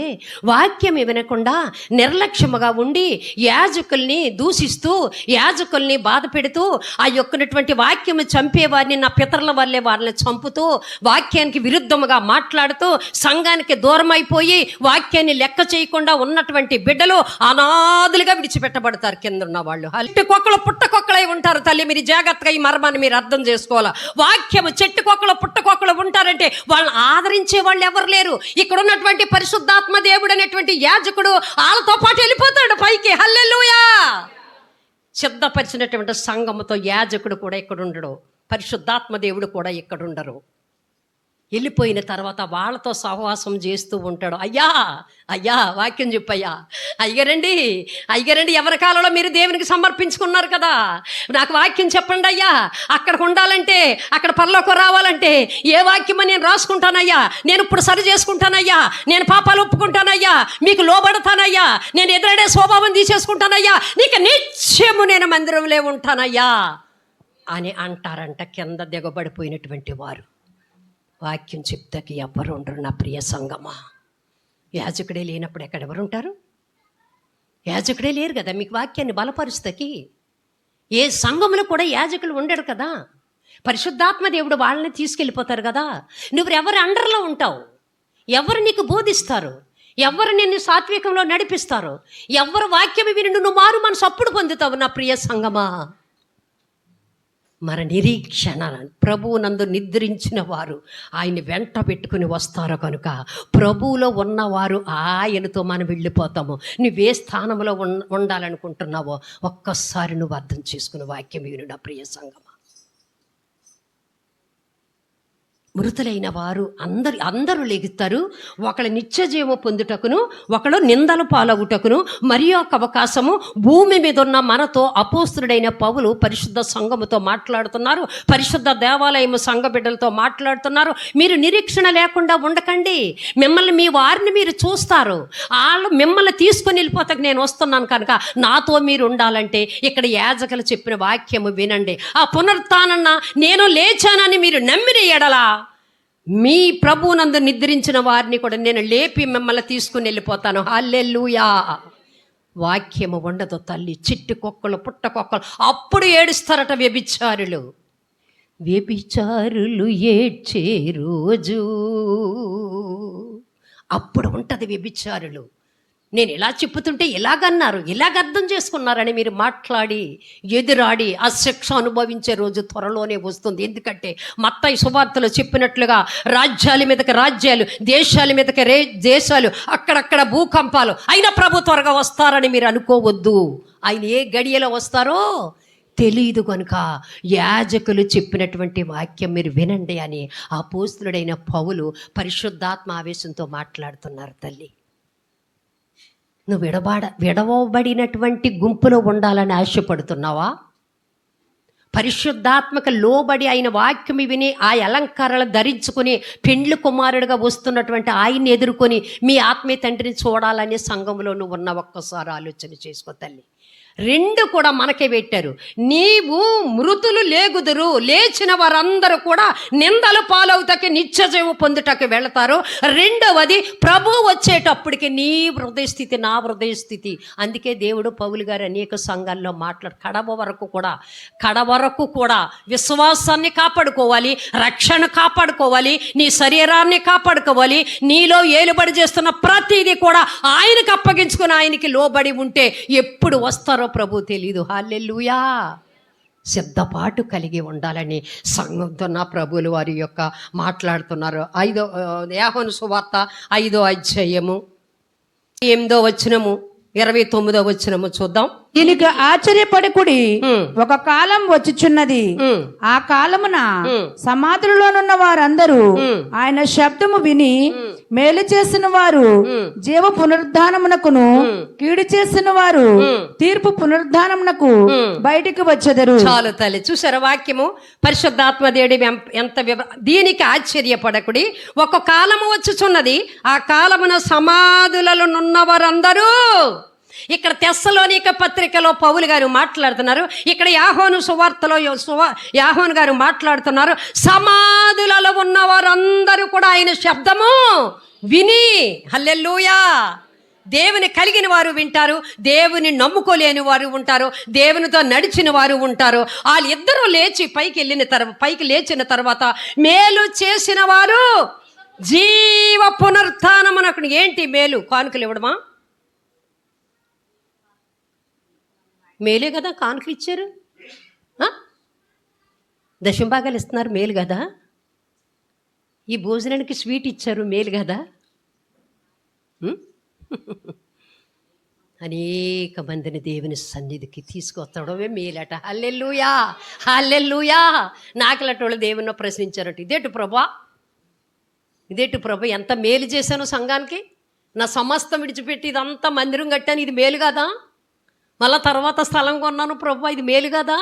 వాక్యం వినకుండా నిర్లక్ష్యముగా ఉండి యాజకుల్ని దూషిస్తూ యాజకుల్ని బాధ పెడుతూ ఆ యొక్కనటువంటి వాక్యము చంపేవారిని నా పితరుల వల్లే వారిని చంపుతూ వాక్యానికి విరుద్ధముగా మాట్లాడుతూ సంఘానికి దూరం అయిపోయి వాక్యాన్ని లెక్క చేయకుండా ఉన్నటువంటి బిడ్డలు అనాథులుగా విడిచిపెట్టబడతారు. కింద ఉన్న వాళ్ళు అల్టికొక్కలు పుట్టకొక్కలై ఉంటారు. తల్లి మీరు జాగ్రత్తగా ఈ మర్మాన్ని మీరు అర్థం చేసుకోవాలా. వాక్యము చెట్టుకొక్కలు పుట్టకొక్కలు ఉంటారంటే వాళ్ళని ఆదరించే వాళ్ళు ఎవరు లేరు. ఇక్కడ ఉన్నటువంటి పరిశుద్ధాత్మ దేవుడు అనేటువంటి యాజకుడు వాళ్ళతో పాటు వెళ్ళిపోతాడు పైకి. హల్లెలూయా. సిద్ధపరిచినటువంటి సంఘముతో యాజకుడు కూడా ఇక్కడ ఉండడు, పరిశుద్ధాత్మ దేవుడు కూడా ఇక్కడ ఉండరు. వెళ్ళిపోయిన తర్వాత వాళ్ళతో సహవాసం చేస్తూ ఉంటాడు. అయ్యా అయ్యా వాక్యం చెప్పయ్యా, అయ్యగారండి ఎవరి కాలంలో మీరు దేవునికి సమర్పించుకున్నారు కదా, నాకు వాక్యం చెప్పండి అయ్యా, అక్కడికి ఉండాలంటే, అక్కడ పరలోకం రావాలంటే ఏ వాక్యమో నేను రాసుకుంటానయ్యా, నేను ఇప్పుడు సరి చేసుకుంటానయ్యా, నేను పాపాలు ఒప్పుకుంటానయ్యా, మీకు లోబడతానయ్యా, నేను ఎదురడే స్వభావం తీసేసుకుంటానయ్యా, నీకు నిత్యము నేను మందిరంలో ఉంటానయ్యా అని అంటారంట కింద దిగబడిపోయినటువంటి వారు. వాక్యం చెప్తాకి ఎవ్వరు ఉండరు నా ప్రియ సంగమా. యాజకుడే లేనప్పుడు ఎక్కడెవరు ఉంటారు? యాజకుడే లేరు కదా మీకు వాక్యాన్ని బలపరుస్తకి. ఏ సంఘంలో కూడా యాజకులు ఉండడు కదా. పరిశుద్ధాత్మ దేవుడు వాళ్ళని తీసుకెళ్ళిపోతారు కదా. నువ్వు ఎవరి అండర్లో ఉంటావు? ఎవరు నీకు బోధిస్తారు? ఎవరు నిన్ను సాత్వికంలో నడిపిస్తారు? ఎవరు వాక్యం విని నువ్వు మారు మనసు అప్పుడు పొందుతావు నా ప్రియ సంగమా. మన నిరీక్షణ ప్రభువునందు నిద్రించిన వారు ఆయన్ని వెంట పెట్టుకుని వస్తారు కనుక ప్రభువులో ఉన్నవారు ఆయనతో మనం వెళ్ళిపోతాము. నువ్వే స్థానంలో ఉండాలనుకుంటున్నావో ఒక్కసారి నువ్వు అర్థం చేసుకుని వాక్యం విను నా ప్రియ సంగమా. మృతులైన వారు అందరూ లెగుతారు. ఒకళ్ళు నిత్య జీవము పొందుటకును, ఒకళ్ళు నిందలు పాలగుటకును మరి ఒక అవకాశము భూమి మీద ఉన్న మనతో అపోస్తుడైన పౌలు పరిశుద్ధ సంఘముతో మాట్లాడుతున్నారు. పరిశుద్ధ దేవాలయము సంఘ బిడ్డలతో మాట్లాడుతున్నారు. మీరు నిరీక్షణ లేకుండా ఉండకండి. మిమ్మల్ని మీ వారిని మీరు చూస్తారు. వాళ్ళు మిమ్మల్ని తీసుకొని వెళ్ళిపోతాక నేను వస్తున్నాను కనుక నాతో మీరు ఉండాలంటే ఇక్కడ యాజకులు చెప్పిన వాక్యము వినండి. ఆ పునరుత్థానన్న నేను లేచానని మీరు నమ్మిన ఎడలా మీ ప్రభువునందు నిద్రించిన వారిని కూడా నేను లేపి మిమ్మల్ని తీసుకుని వెళ్ళిపోతాను. హల్లెలూయా. వాక్యము ఉండదు తల్లి. చిట్టి కుక్కలు పుట్ట కుక్కలు అప్పుడు ఏడుస్తారట వ్యభిచారులు. వ్యభిచారులు ఏడ్చే రోజు అప్పుడు ఉంటుంది వ్యభిచారులు. నేను ఇలా చెప్పుతుంటే ఇలాగన్నారు, ఇలాగ అర్థం చేసుకున్నారని మీరు మాట్లాడి ఎదురాడి ఆ శిక్ష అనుభవించే రోజు త్వరలోనే వస్తుంది. ఎందుకంటే మత్తయి సువార్తలో చెప్పినట్లుగా రాజ్యాల మీదకి రాజ్యాలు, దేశాల మీదకి దేశాలు, అక్కడక్కడ భూకంపాలు, అయినా ప్రభు త్వరగా వస్తారని మీరు అనుకోవద్దు. ఆయన ఏ గడియలో వస్తారో తెలియదు కనుక యాజకులు చెప్పినటువంటి వాక్యం మీరు వినండి అని అపోస్తులుడైన పౌలు పరిశుద్ధాత్మ ఆవేశంతో మాట్లాడుతున్నారు. తల్లి, నువ్వు విడవబడినటువంటి గుంపులో ఉండాలని ఆశపడుతున్నావా? పరిశుద్ధాత్మక లోబడి ఆయన వాక్యం విని ఆ అలంకారాలు ధరించుకుని పెండ్లి కుమారుడిగా వస్తున్నటువంటి ఆయన్ని ఎదుర్కొని మీ ఆత్మీయ తండ్రిని చూడాలనే సంఘంలో నువ్వు ఉన్న ఒక్కసారి ఆలోచన చేసుకో తల్లి. రెండు కూడా మనకే పెట్టారు. నీవు మృతులు లేగుదురు, లేచిన వారందరూ కూడా నిందలు పాలవుతాకి నిత్యజీవం పొందుటకి వెళతారు. రెండవది ప్రభు వచ్చేటప్పటికి నీ హృదయ స్థితి నా హృదయ స్థితి. అందుకే దేవుడు పౌలు గారు అనేక సంఘాల్లో కడ వరకు కూడా విశ్వాసాన్ని కాపాడుకోవాలి, రక్షణ కాపాడుకోవాలి, నీ శరీరాన్ని కాపాడుకోవాలి. నీలో ఏలుబడి చేస్తున్న ప్రతిదీ కూడా ఆయనకు అప్పగించుకుని ఆయనకి లోబడి ఉంటే ఎప్పుడు వస్తారో ప్రభు తెలీదు. హల్లెలూయా. సిద్ధపాటు కలిగి ఉండాలని సంఘంతో నా ప్రభువులు వారి యొక్క మాట్లాడుతున్నారు. యోహాను సువార్త 5వ అధ్యాయము 8వ వచనము 29వ వచనము చూద్దాం. దీనికి ఆశ్చర్యపడకుడి, ఒక కాలం వచ్చుచున్నది, ఆ కాలమున సమాధులలోనున్న వారందరూ ఆయన శబ్దము విని మేలు చేసిన వారు జీవ పునరుద్ధానమునకును, కీడు చేసిన వారు తీర్పు పునరుద్ధానమునకు బయటికి వచ్చెదరు. చాలు తల్లి, చూసారా వాక్యము? పరిశుద్ధాత్మ దేవుడి ఎంత దీనికి ఆశ్చర్యపడకుడి, ఒక కాలము వచ్చుచున్నది, ఆ కాలమున సమాధులలో నున్న వారందరూ. ఇక్కడ తెస్సలోనిక పత్రికలో పౌలు గారు మాట్లాడుతున్నారు, ఇక్కడ యోహాను సువార్తలో యోహాను గారు మాట్లాడుతున్నారు. సమాధులలో ఉన్న వారందరూ కూడా ఆయన శబ్దము విని, హల్లెలూయా, దేవుని కలిగిన వారు వింటారు, దేవుని నమ్ముకోలేని వారు ఉంటారు, దేవునితో నడిచిన వారు ఉంటారు. వాళ్ళిద్దరూ లేచి పైకి లేచిన తర్వాత మేలు చేసిన వారు జీవ పునరుత్థానమునకు. ఏంటి మేలు? కానుకలు ఇవ్వడమా? మేలే కదా కానుకలు ఇచ్చారు. దశంభాగాలు ఇస్తున్నారు, మేలు కదా. ఈ భోజనానికి స్వీట్ ఇచ్చారు, మేలు కదా. అనేక మందిని దేవుని సన్నిధికి తీసుకొస్తాడమే మేలట. హల్లెలూయా, హల్లెలూయా. నాకులటోళ్ళు దేవుని ప్రశ్నించారట, ఇదేంటి ప్రభా ఇదేంటి ప్రభు, ఎంత మేలు చేశాను సంఘానికి, నా సమస్తం విడిచిపెట్టి ఇదంతా మందిరం కట్టాను, ఇది మేలు కదా, మళ్ళా తర్వాత స్థలం కొన్నాను ప్రభు, ఇది మేలు కదా,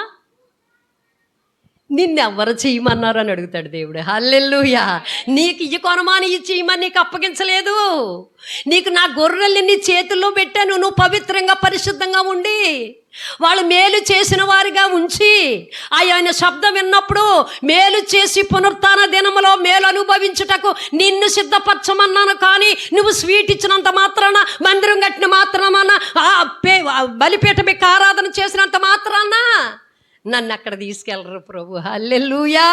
నిన్నెవ్వరు చేయమన్నారు అని అడుగుతాడు దేవుడు. హల్లెలూయా. నీకు ఇవి కొనమాని ఇది చేయమని నీకు అప్పగించలేదు. నీకు నా గొర్రెల్ని నీ చేతుల్లో పెట్టాను, నువ్వు పవిత్రంగా పరిశుద్ధంగా ఉండి వాళ్ళు మేలు చేసిన వారిగా ఉంచి ఆయన శబ్దం విన్నప్పుడు మేలు చేసి పునరుత్థాన దినములో మేలు అనుభవించుటకు నిన్ను సిద్ధపరచమన్నాను. కానీ నువ్వు స్వీట్ ఇచ్చినంత మాత్రాన, మందిరం కట్టిన మాత్రాన, బలిపీఠం ఎక్కి ఆరాధన చేసినంత మాత్రాన నన్ను అక్కడ తీసుకెళ్ళరు ప్రభు. హల్లెలూయా.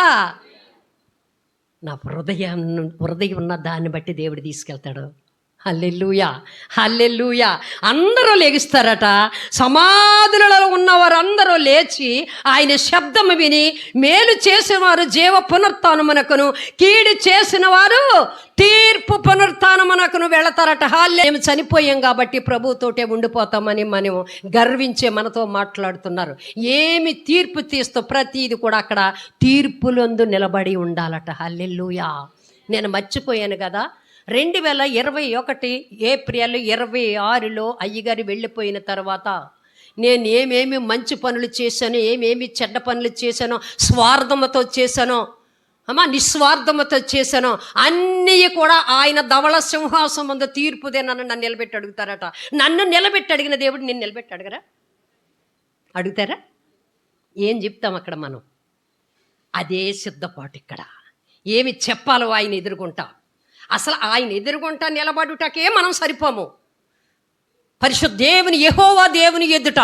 నా హృదయం ఉన్న దాన్ని బట్టి దేవుడు తీసుకెళ్తాడు. హల్లెలూయా, హల్లెలూయా. అందరూ లెగిస్తారట. సమాధులలో ఉన్నవారు అందరూ లేచి ఆయన శబ్దం విని మేలు చేసిన వారు జీవ పునరుత్థానమునకును, కీడు చేసిన వారు తీర్పు పునరుత్థానమునకును వెళతారట. మేము చనిపోయాం కాబట్టి ప్రభుతోటే ఉండిపోతామని మనం గర్వించే మనతో మాట్లాడుతున్నారు. ఏమి తీర్పు తీస్తూ ప్రతిది కూడా అక్కడ తీర్పులందు నిలబడి ఉండాలట. హల్లెలూయా. నేను మర్చిపోయాను కదా, 2021 ఏప్రిల్ 26లో అయ్యగారు వెళ్ళిపోయిన తర్వాత నేను ఏమేమి మంచి పనులు చేశానో, ఏమేమి చెడ్డ పనులు చేశానో, స్వార్థంతో చేశానో, నిస్వార్థంతో చేశానో అన్నీ కూడా ఆయన ధవళ సింహాసనం ముందు తీర్పుదే నన్ను నిలబెట్టి అడుగుతారట. నన్ను నిలబెట్టి అడిగిన దేవుడు నేను నిలబెట్టి అడుగుతారా? ఏం చెప్తాం అక్కడ మనం? అదే సిద్ధపాటు. ఇక్కడ ఏమి చెప్పాలో ఆయన ఎదుర్కొంటా. అసలు ఆయన ఎదుర్కొంటా నిలబడుటకే మనం సరిపోము. పరిశుద్ధ దేవుని యెహోవా దేవుని ఎదుట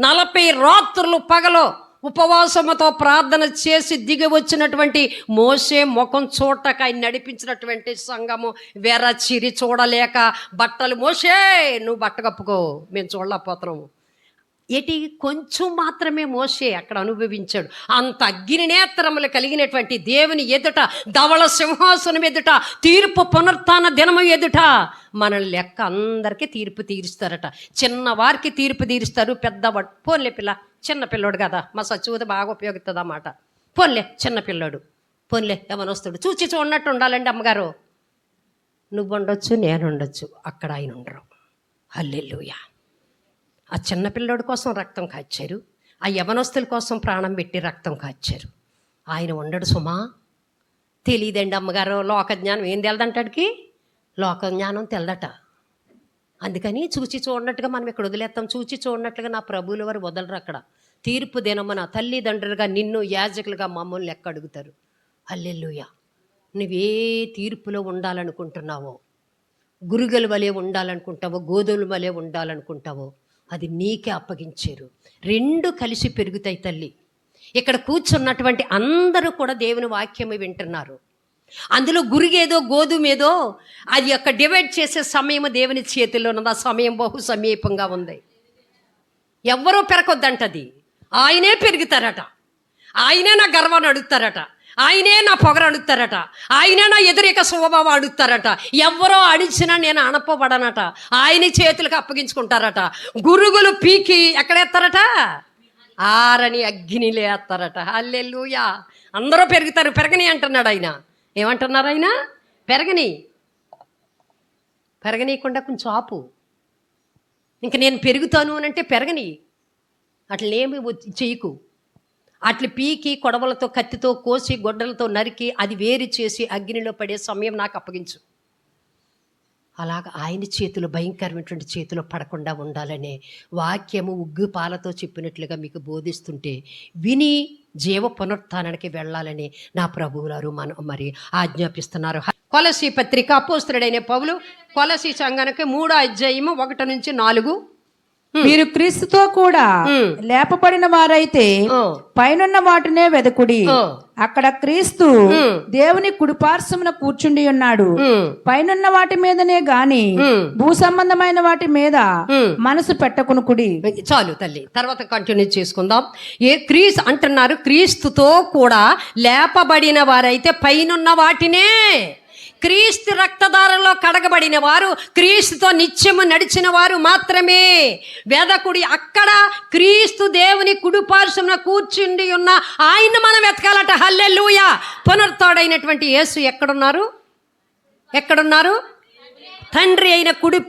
40 రాత్రులు పగలో ఉపవాసముతో ప్రార్థన చేసి దిగి వచ్చినటువంటి మోషే ముఖం చూడక ఆయన నడిపించినటువంటి సంఘము వెరచిరి చూడలేక బట్టలు, మోషే నువ్వు బట్ట కప్పుకో, మేము చూడలేకపోతున్నాము. ఏటి కొంచెం మాత్రమే మోషే అక్కడ అనుభవించాడు. అంత అగ్ని నేత్రములు కలిగినటువంటి దేవుని ఎదుట, ధవళ సింహాసనం ఎదుట, తీర్పు పునరుత్థాన దినము ఎదుట మనల్ని లెక్క అందరికీ తీర్పు తీరుస్తారట. చిన్నవారికి తీర్పు తీరుస్తారు, పెద్దవాడు పోన్లే పిల్ల, చిన్న పిల్లోడు కదా, మా సచివత బాగా ఉపయోగిస్తుంది అన్నమాట. పోన్లే చిన్న పిల్లోడు, పోన్లే యవనొస్తాడు, చూచి చూడనట్టు ఉండాలండి అమ్మగారు. నువ్వు ఉండొచ్చు, నేను ఉండొచ్చు, అక్కడ ఆయన ఉండరు. హల్లెలూయా. ఆ చిన్నపిల్లోడి కోసం రక్తం కాచారు, ఆ యవనస్తుల కోసం ప్రాణం పెట్టి రక్తం కాచారు. ఆయన ఉండడు సుమా. తెలియదండి అమ్మగారు, లోకజ్ఞానం ఏం తెలదంటాడికి, లోకజ్ఞానం తెలదట. అందుకని చూచి చూడనట్టుగా మనం ఇక్కడ వదిలేస్తాం. చూచి చూడనట్లుగా నా ప్రభువుల వారు వదలరు. అక్కడ తీర్పు దినమున తల్లిదండ్రులుగా నిన్ను యాజకులుగా మమ్మల్ని లెక్క అడుగుతారు. హల్లెలూయా. నువ్వే తీర్పులో ఉండాలనుకుంటున్నావో, గురుగల వలె ఉండాలనుకుంటావో, గోధుమల వలె ఉండాలనుకుంటావో, అది నీకే అప్పగించారు. 2 కలిసి పెరుగుతాయి తల్లి. ఇక్కడ కూర్చున్నటువంటి అందరూ కూడా దేవుని వాక్యము వింటున్నారు. అందులో గురుగేదో గోధుమేదో అది యొక్క డివైడ్ చేసే సమయం దేవుని చేతిలో ఉన్నది. ఆ సమయం బహు సమీపంగా ఉంది. ఎవ్వరూ పెరకొద్దంటది, ఆయనే పెరుగుతారట. ఆయనే నా గర్వాన్ని అడుగుతారట, ఆయనే నా పొగరు అడుగుతారట, ఆయనే నా ఎదురిక స్వభావం అడుగుతారట. ఎవరో అడిచినా నేను అనపబడనట, ఆయన చేతులకు అప్పగించుకుంటారట. గురుగులు పీకి ఎక్కడేస్తారట, ఆరని అగ్నిలే వేస్తారట. హల్లెలూయా. అందరూ పెరుగుతారు, పెరగని అంటున్నాడు ఆయన. ఏమంటున్నారు ఆయన? పెరగనీయకుండా కొంచెం ఆపు. ఇంక నేను పెరుగుతాను అని అంటే పెరగని, అట్లేమి చెయ్యకు. అట్లా పీకి కొడవలతో, కత్తితో కోసి, గొడ్డలతో నరికి అది వేరు చేసి అగ్నిలో పడే సమయం నాకు అప్పగించు. అలాగ ఆయన చేతులు, భయంకరమైనటువంటి చేతిలో పడకుండా ఉండాలనే వాక్యము ఉగ్గు పాలతో చెప్పినట్లుగా మీకు బోధిస్తుంటే విని జీవ పునరుత్థానానికి వెళ్ళాలని నా ప్రభువులారు మరి ఆజ్ఞాపిస్తున్నారు. కొలసీ పత్రిక అపోస్తలుడైన పౌలు కొలసీ సంఘానికి 3వ అధ్యాయము 1 నుంచి 4. మీరు క్రీస్తుతో కూడా లేపబడిన వారైతే పైనున్న వాటినే వెదకుడి, అక్కడ క్రీస్తు దేవుని కుడిపార్శ్వమున కూర్చుండి ఉన్నాడు. పైనున్న వాటి మీదనే గాని భూ సంబంధమైన వాటి మీద మనసు పెట్టకునుకుడి. చాలు తల్లి, తర్వాత కంటిన్యూ చేసుకుందాం. అంటున్నారు క్రీస్తుతో కూడా లేపబడిన వారైతే పైనున్న వాటినే, క్రీస్తు రక్తధారలో కడగబడిన వారు, క్రీస్తుతో నిత్యము నడిచిన వారు మాత్రమే వెదకుడి. అక్కడ క్రీస్తు దేవుని కుడిపార్శ్వమున కూర్చుండి ఉన్న ఆయన మనం వెతకాలట. హల్లెలూయా. పునరుత్థానుడైనటువంటి యేసు ఎక్కడున్నారు? ఎక్కడున్నారు? తండ్రి అయిన కుడి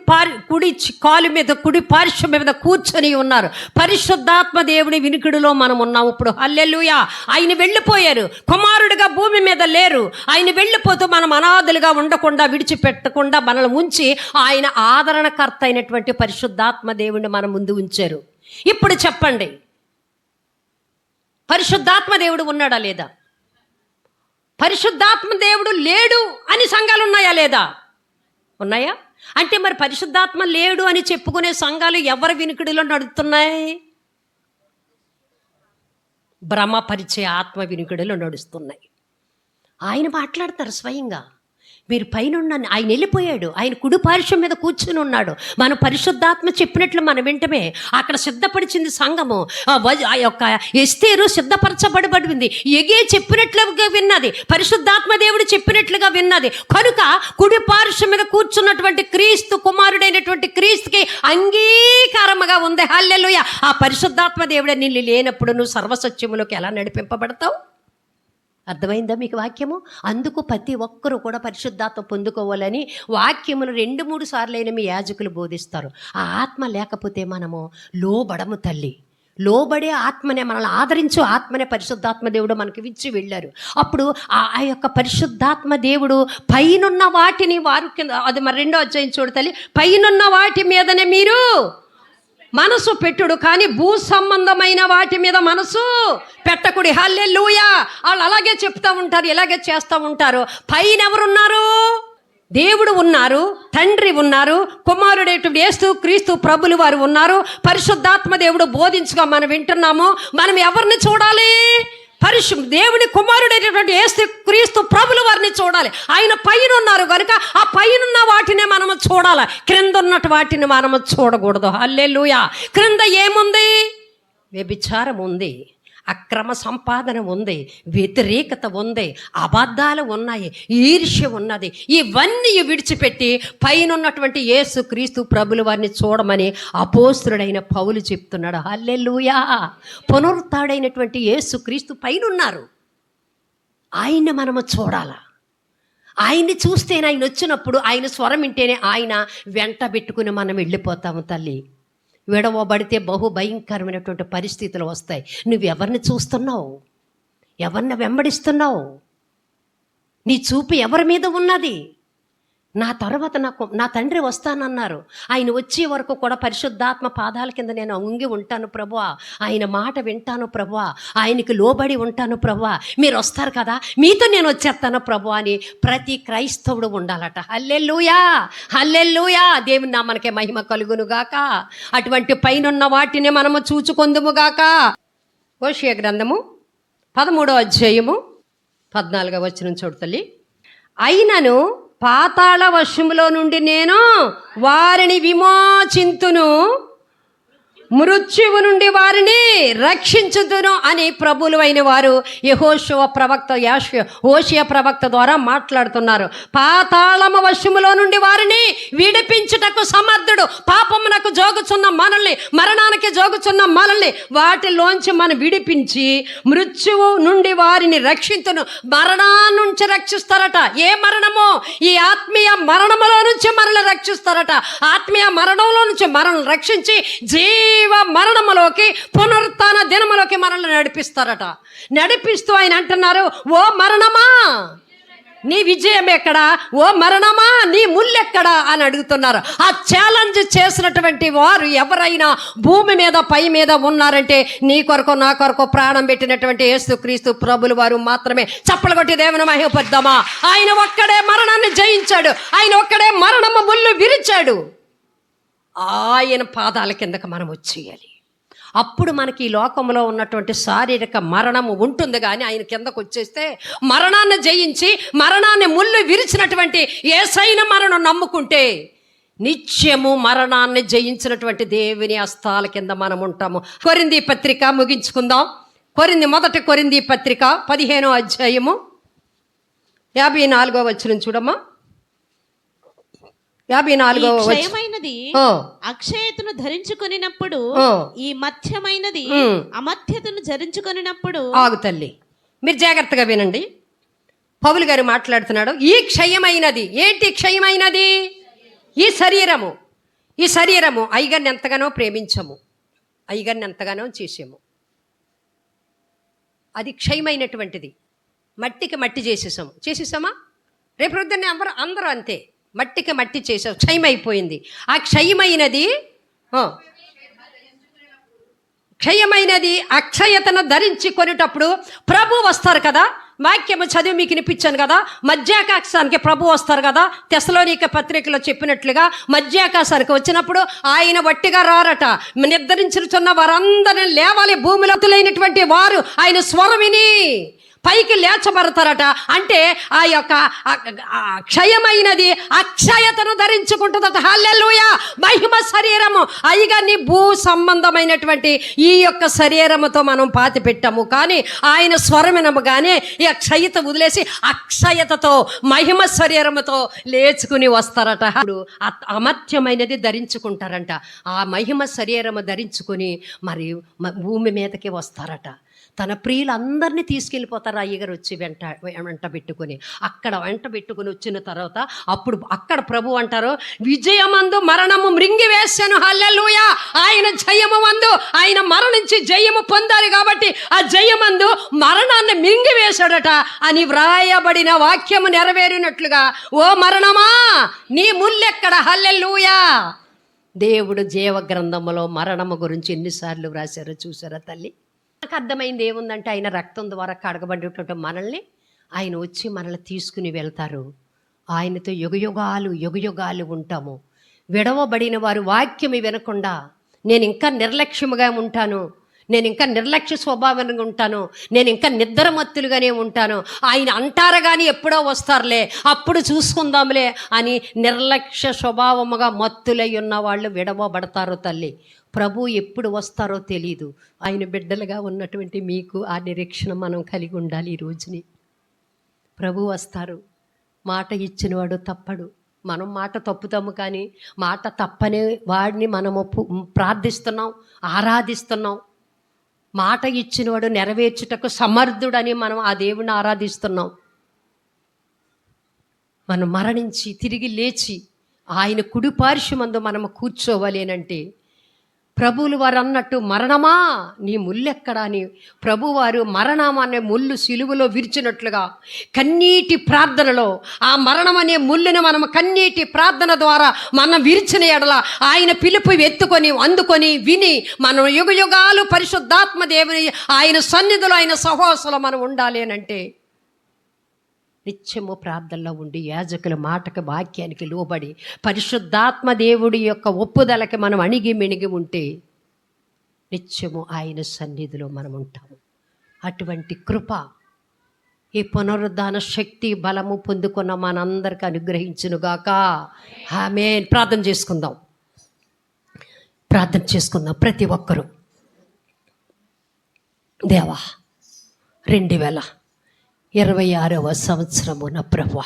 కాలు మీద, కుడి పార్శ్వం మీద కూర్చొని ఉన్నారు. పరిశుద్ధాత్మ దేవుని వినికిడిలో మనం ఉన్నాం ఇప్పుడు. హల్లెలూయా. ఆయన వెళ్ళిపోయారు, కుమారుడిగా భూమి మీద లేరు. ఆయన వెళ్ళిపోతూ మనం అనాథలుగా ఉండకుండా, విడిచిపెట్టకుండా మనల్ని ఉంచి ఆయన ఆదరణకర్త అయినటువంటి పరిశుద్ధాత్మ దేవుని మన ముందు ఉంచారు. ఇప్పుడు చెప్పండి, పరిశుద్ధాత్మ దేవుడు ఉన్నాడా లేదా? పరిశుద్ధాత్మ దేవుడు లేడు అని సంఘాలు ఉన్నాయా లేదా? ఉన్నాయా? అంటే మరి పరిశుద్ధాత్మ లేడు అని చెప్పుకునే సంఘాలు ఎవరి వినికిడిలో నడుస్తున్నాయి? భ్రమపరిచే ఆత్మ వినికిడిలో నడుస్తున్నాయి. ఆయన మాట్లాడతారు స్వయంగా. మీరు పైన ఆయన వెళ్ళిపోయాడు, ఆయన కుడి పార్శ్వం మీద కూర్చుని ఉన్నాడు. మన పరిశుద్ధాత్మ చెప్పినట్లు మనం వింటమే. అక్కడ సిద్ధపరిచింది సంఘము. ఆ యొక్క ఎస్తేరు సిద్ధపరచబడబడింది. ఎగే చెప్పినట్లుగా విన్నది, పరిశుద్ధాత్మ దేవుడు చెప్పినట్లుగా విన్నది. కనుక కుడి పార్శ్వం మీద కూర్చున్నటువంటి క్రీస్తు కుమారుడైనటువంటి క్రీస్తుకి అంగీకారముగా ఉంది. హల్లెలూయా. ఆ పరిశుద్ధాత్మ దేవుడే నిన్ను లేనప్పుడు నువ్వు సర్వసత్యములోకి ఎలా నడిపింపబడతావు? అర్థమైందా మీకు వాక్యము? అందుకు ప్రతి ఒక్కరూ కూడా పరిశుద్ధాత్మ పొందుకోవాలని వాక్యములు 2-3 సార్లైన మీ యాజకులు బోధిస్తారు. ఆ ఆత్మ లేకపోతే మనము లోబడము తల్లి. లోబడే ఆత్మనే, మనల్ని ఆదరించు ఆత్మనే పరిశుద్ధాత్మ దేవుడు మనకి ఇచ్చి వెళ్ళారు. అప్పుడు ఆ యొక్క పరిశుద్ధాత్మ దేవుడు పైనున్న వాటిని వారు కింద, అది మరి 2వ అధ్యాయం చూడు తల్లి, పైనున్న వాటి మీదనే మీరు మనసు పెట్టుడు, కానీ భూ సంబంధమైన వాటి మీద మనసు పెట్టకుడి. హల్లెలూయా. వాళ్ళు అలాగే చెప్తూ ఉంటారు, ఇలాగే చేస్తూ ఉంటారు. పైన ఎవరున్నారు? దేవుడు ఉన్నారు, తండ్రి ఉన్నారు, కుమారుడైనటువంటి యేసు క్రీస్తు ప్రభులు వారు ఉన్నారు. పరిశుద్ధాత్మ దేవుడు బోధించగా మనం వింటున్నాము. మనం ఎవరిని చూడాలి? దేవుని కుమారుడైనటువంటి యేసు క్రీస్తు ప్రభుల వారిని చూడాలి. ఆయన పైన ఉన్నారు కనుక ఆ పైనున్న వాటినే మనము చూడాలి, క్రింద ఉన్నటు వాటిని మనము చూడకూడదు. హల్లెలూయా. క్రింద ఏముంది? వ్యభిచారం ఉంది, అక్రమ సంపాదన ఉంది, వ్యతిరేకత ఉంది, అబద్ధాలు ఉన్నాయి, ఈర్ష్య ఉన్నది. ఇవన్నీ విడిచిపెట్టి పైనున్నటువంటి యేసు క్రీస్తు ప్రభుల వారిని చూడమని అపోస్తుడైన పౌలు చెప్తున్నాడు. హల్లెలూయా. పునరుత్థానుడైనటువంటి యేసు క్రీస్తు పైన ఉన్నారు. ఆయన్ని మనము చూడాలా. ఆయన్ని చూస్తేనే, ఆయన వచ్చినప్పుడు ఆయన స్వరం వింటేనే ఆయన వెంట పెట్టుకుని మనం వెళ్ళిపోతాము తల్లి. విడవబడితే బహు భయంకరమైనటువంటి పరిస్థితులు వస్తాయి. నువ్వు ఎవరిని చూస్తున్నావు? ఎవరిని వెంబడిస్తున్నావు? నీ చూపు ఎవరి మీద ఉన్నది? నా తర్వాత నా తండ్రి వస్తానన్నారు. ఆయన వచ్చే వరకు కూడా పరిశుద్ధాత్మ పాదాల కింద నేను ఉంగి ఉంటాను ప్రభువా, ఆయన మాట వింటాను ప్రభువా, ఆయనకి లోబడి ఉంటాను ప్రభువా, మీరు వస్తారు కదా, మీతో నేను వచ్చేస్తాను ప్రభువా అని ప్రతి క్రైస్తవుడు ఉండాలట. హల్లెలూయా. హల్లెలూయా. దేవుని నామమునకే మహిమ కలుగునుగాక. అటువంటి పైనున్న వాటిని మనము చూచుకొందుముగాక. హోషేయ గ్రంథము 13వ అధ్యాయము 14వ వచనం చూడు తల్లి. అయినను పాతాళ వశములో నుండి నేను వారిని విమోచింతును, మృత్యువు నుండి వారిని రక్షించుదును అని ప్రభువులు అయిన వారు హోషేయ ప్రవక్త ద్వారా మాట్లాడుతున్నారు. పాతాళము వశములో నుండి వారిని విడిపించుటకు సమర్థుడు. పాపమునకు జోగుచున్న మనల్ని, మరణానికి జోగుచున్న మనల్ని వాటిలోంచి మనం విడిపించి మృత్యువు నుండి వారిని రక్షించును. మరణాన్ని నుంచి రక్షిస్తారట. ఏ మరణము? ఈ ఆత్మీయ మరణములో నుంచి మనల్ని రక్షిస్తారట. ఆత్మీయ మరణంలో నుంచి మనల్ని రక్షించి మరణములోకి, పునరుత్థాన దినములోకి మనల్ని నడిపిస్తారట. నడిపిస్తూ ఆయన అంటున్నారు, ఓ మరణమా నీ విజయం ఎక్కడా? ఓ మరణమా నీ ముల్లెక్కడా అని అడుగుతున్నారు. ఆ ఛాలెంజ్ చేసినటువంటి వారు ఎవరైనా భూమి మీద, పై మీద ఉన్నారంటే నీ కొరకు, నా కొరకు ప్రాణం పెట్టినటువంటి యేసు క్రీస్తు ప్రభులు వారు మాత్రమే. చప్పలు కొట్టి దేవుని మహిమపరుద్దామా. ఆయన ఒక్కడే మరణాన్ని జయించాడు. ఆయన ఒక్కడే మరణము ముళ్ళు విరిచాడు. ఆయన పాదాల కిందకు మనం వచ్చేయాలి. అప్పుడు మనకి ఈ లోకంలో ఉన్నటువంటి శారీరక మరణము ఉంటుంది, కానీ ఆయన కిందకు వచ్చేస్తే మరణాన్ని జయించి, మరణాన్ని ముళ్ళు విరిచినటువంటి యేసయ్య మరణం నమ్ముకుంటే నిత్యము మరణాన్ని జయించినటువంటి దేవుని హస్తాల కింద మనం ఉంటాము. కొరింథీ పత్రిక ముగించుకుందాం. మొదటి కొరింథీ పత్రిక 15వ అధ్యాయము 54వ వచనం చూడమ్మా. 54వ క్షయమైనది అక్షయతను ధరించుకొనినప్పుడు, ఈ మధ్యమైనది అమధ్యతను ధరించుకొనినప్పుడు. ఆగు తల్లి, మీరు జాగ్రత్తగా వినండి. పౌలు గారు మాట్లాడుతున్నాడు. ఈ క్షయమైనది ఏంటి? క్షయమైనది ఈ శరీరము. ఈ శరీరము అయ్యగారిని ఎంతగానో ప్రేమించము, అయ్యగారిని ఎంతగానో చేసాము. అది క్షయమైనటువంటిది. మట్టికి మట్టి చేసేసామా? రేపు పొద్దున్నే అందరూ అంతే, మట్టికి మట్టి చేసాం, క్షయమైపోయింది. ఆ క్షయమైనది అక్షయతను ధరించి కొనేటప్పుడు ప్రభు వస్తారు కదా. వాక్యము చదివి మీకు వినిపించాను కదా, మధ్యాకాశానికి ప్రభు వస్తారు కదా. తెస్సలోనిక పత్రికలో చెప్పినట్లుగా మధ్యాకాశానికి వచ్చినప్పుడు ఆయన వట్టిగా రారట. నిద్రించుచున్న వారందరిని లేవాలి. భూమిలో తులైనటువంటి వారు ఆయన స్వరం విని పైకి లేచబడతారట. అంటే ఆ యొక్క క్షయమైనది అక్షయతను ధరించుకుంటుందట. హల్లెలూయా! మహిమ శరీరము. అయ్యగారిని భూ సంబంధమైనటువంటి ఈ యొక్క శరీరముతో మనం పాతి పెట్టాము, కానీ ఆయన స్వరమినముగానే ఈ అక్షయత వదిలేసి అక్షయతతో మహిమ శరీరముతో లేచుకుని వస్తారట. ఇప్పుడు అమర్త్యమైనది ధరించుకుంటారంట. ఆ మహిమ శరీరము ధరించుకుని మరి భూమి మీదకి వస్తారట. తన ప్రియులందరినీ తీసుకెళ్ళిపోతారు అయ్యగారు వచ్చి వెంట పెట్టుకుని. అక్కడ వెంట పెట్టుకుని వచ్చిన తర్వాత అప్పుడు అక్కడ ప్రభు అంటారు, విజయమందు మరణము మృంగివేశాను. హల్లెలూయా! ఆయన జయమందు ఆయన మరణించి జయము పొందాలి కాబట్టి ఆ జయమందు మరణాన్ని మృంగివేశాడట అని వ్రాయబడిన వాక్యము నెరవేరినట్లుగా ఓ మరణమా నీ ముల్లెక్కడ? హల్లెలూయా! దేవుడు జీవ గ్రంథములో మరణము గురించి ఎన్నిసార్లు వ్రాశారో చూసారా తల్లి? నాకు అర్థమైంది ఏముందంటే, ఆయన రక్తం ద్వారా కడగబడినటువంటి మనల్ని ఆయన వచ్చి మనల్ని తీసుకుని వెళ్తారు. ఆయనతో యుగయుగాలు ఉంటాము. విడవబడిన వారు వాక్యం వినకుండా నేను ఇంకా నిర్లక్ష్యముగా ఉంటాను, నేను ఇంకా నిర్లక్ష్య స్వభావంగా ఉంటాను, నేను ఇంకా నిద్రమత్తులుగానే ఉంటాను, ఆయన అంటారు కానీ ఎప్పుడో వస్తారులే అప్పుడు చూసుకుందాంలే అని నిర్లక్ష్య స్వభావముగా మత్తులై ఉన్న వాళ్ళు విడవబడతారు తల్లి. ప్రభు ఎప్పుడు వస్తారో తెలీదు. ఆయన బిడ్డలుగా ఉన్నటువంటి మీకు ఆ నిరీక్షణ మనం కలిగి ఉండాలి. ఈ రోజుని ప్రభు వస్తారు. మాట ఇచ్చినవాడు తప్పడు. మనం మాట తప్పుతాము, కానీ మాట తప్పని వాడిని మనము ప్రార్థిస్తున్నాం, ఆరాధిస్తున్నాం. మాట ఇచ్చినవాడు నెరవేర్చుటకు సమర్థుడని మనం ఆ దేవుని ఆరాధిస్తున్నాం. మనం మరణించి తిరిగి లేచి ఆయన కుడి పార్శ్వమందు మనము కూర్చోవాలి అనంటే, ప్రభువులు వారు అన్నట్టు మరణమా నీ ముల్లెక్కడా అని ప్రభువారు మరణం అనే ముళ్ళు సిలువలో విరిచినట్లుగా కన్నీటి ప్రార్థనలో ఆ మరణం అనే ముళ్ళుని మనం కన్నీటి ప్రార్థన ద్వారా మనం విరిచిన ఎడల ఆయన పిలుపు అందుకొని విని మనం యుగయుగాలు పరిశుద్ధాత్మ దేవుని ఆయన సన్నిధిలో ఆయన సహవాసంలో మనం ఉండాలి అని అంటే నిత్యము ప్రార్థనలో ఉండి యాజకుల మాటకి వాక్యానికి లోబడి పరిశుద్ధాత్మ దేవుడి యొక్క ఒప్పుదలకి మనం అణిగి మెణిగి ఉంటే నిత్యము ఆయన సన్నిధిలో మనం ఉంటాము. అటువంటి కృప ఈ పునరుద్ధాన శక్తి బలము పొందుకున్న మనందరికీ అనుగ్రహించునుగాక. ఆమేన్. ప్రార్థన చేసుకుందాం ప్రతి ఒక్కరూ. దేవా, 2026వ సంవత్సరము నా ప్రభువా,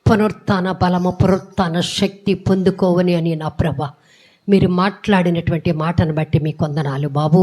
పునరుత్థాన బలము పునరుత్థాన శక్తి పొందుకోవని అని నా ప్రభువా మీరు మాట్లాడినటువంటి మాటను బట్టి మీకు వందనాలు బాబు.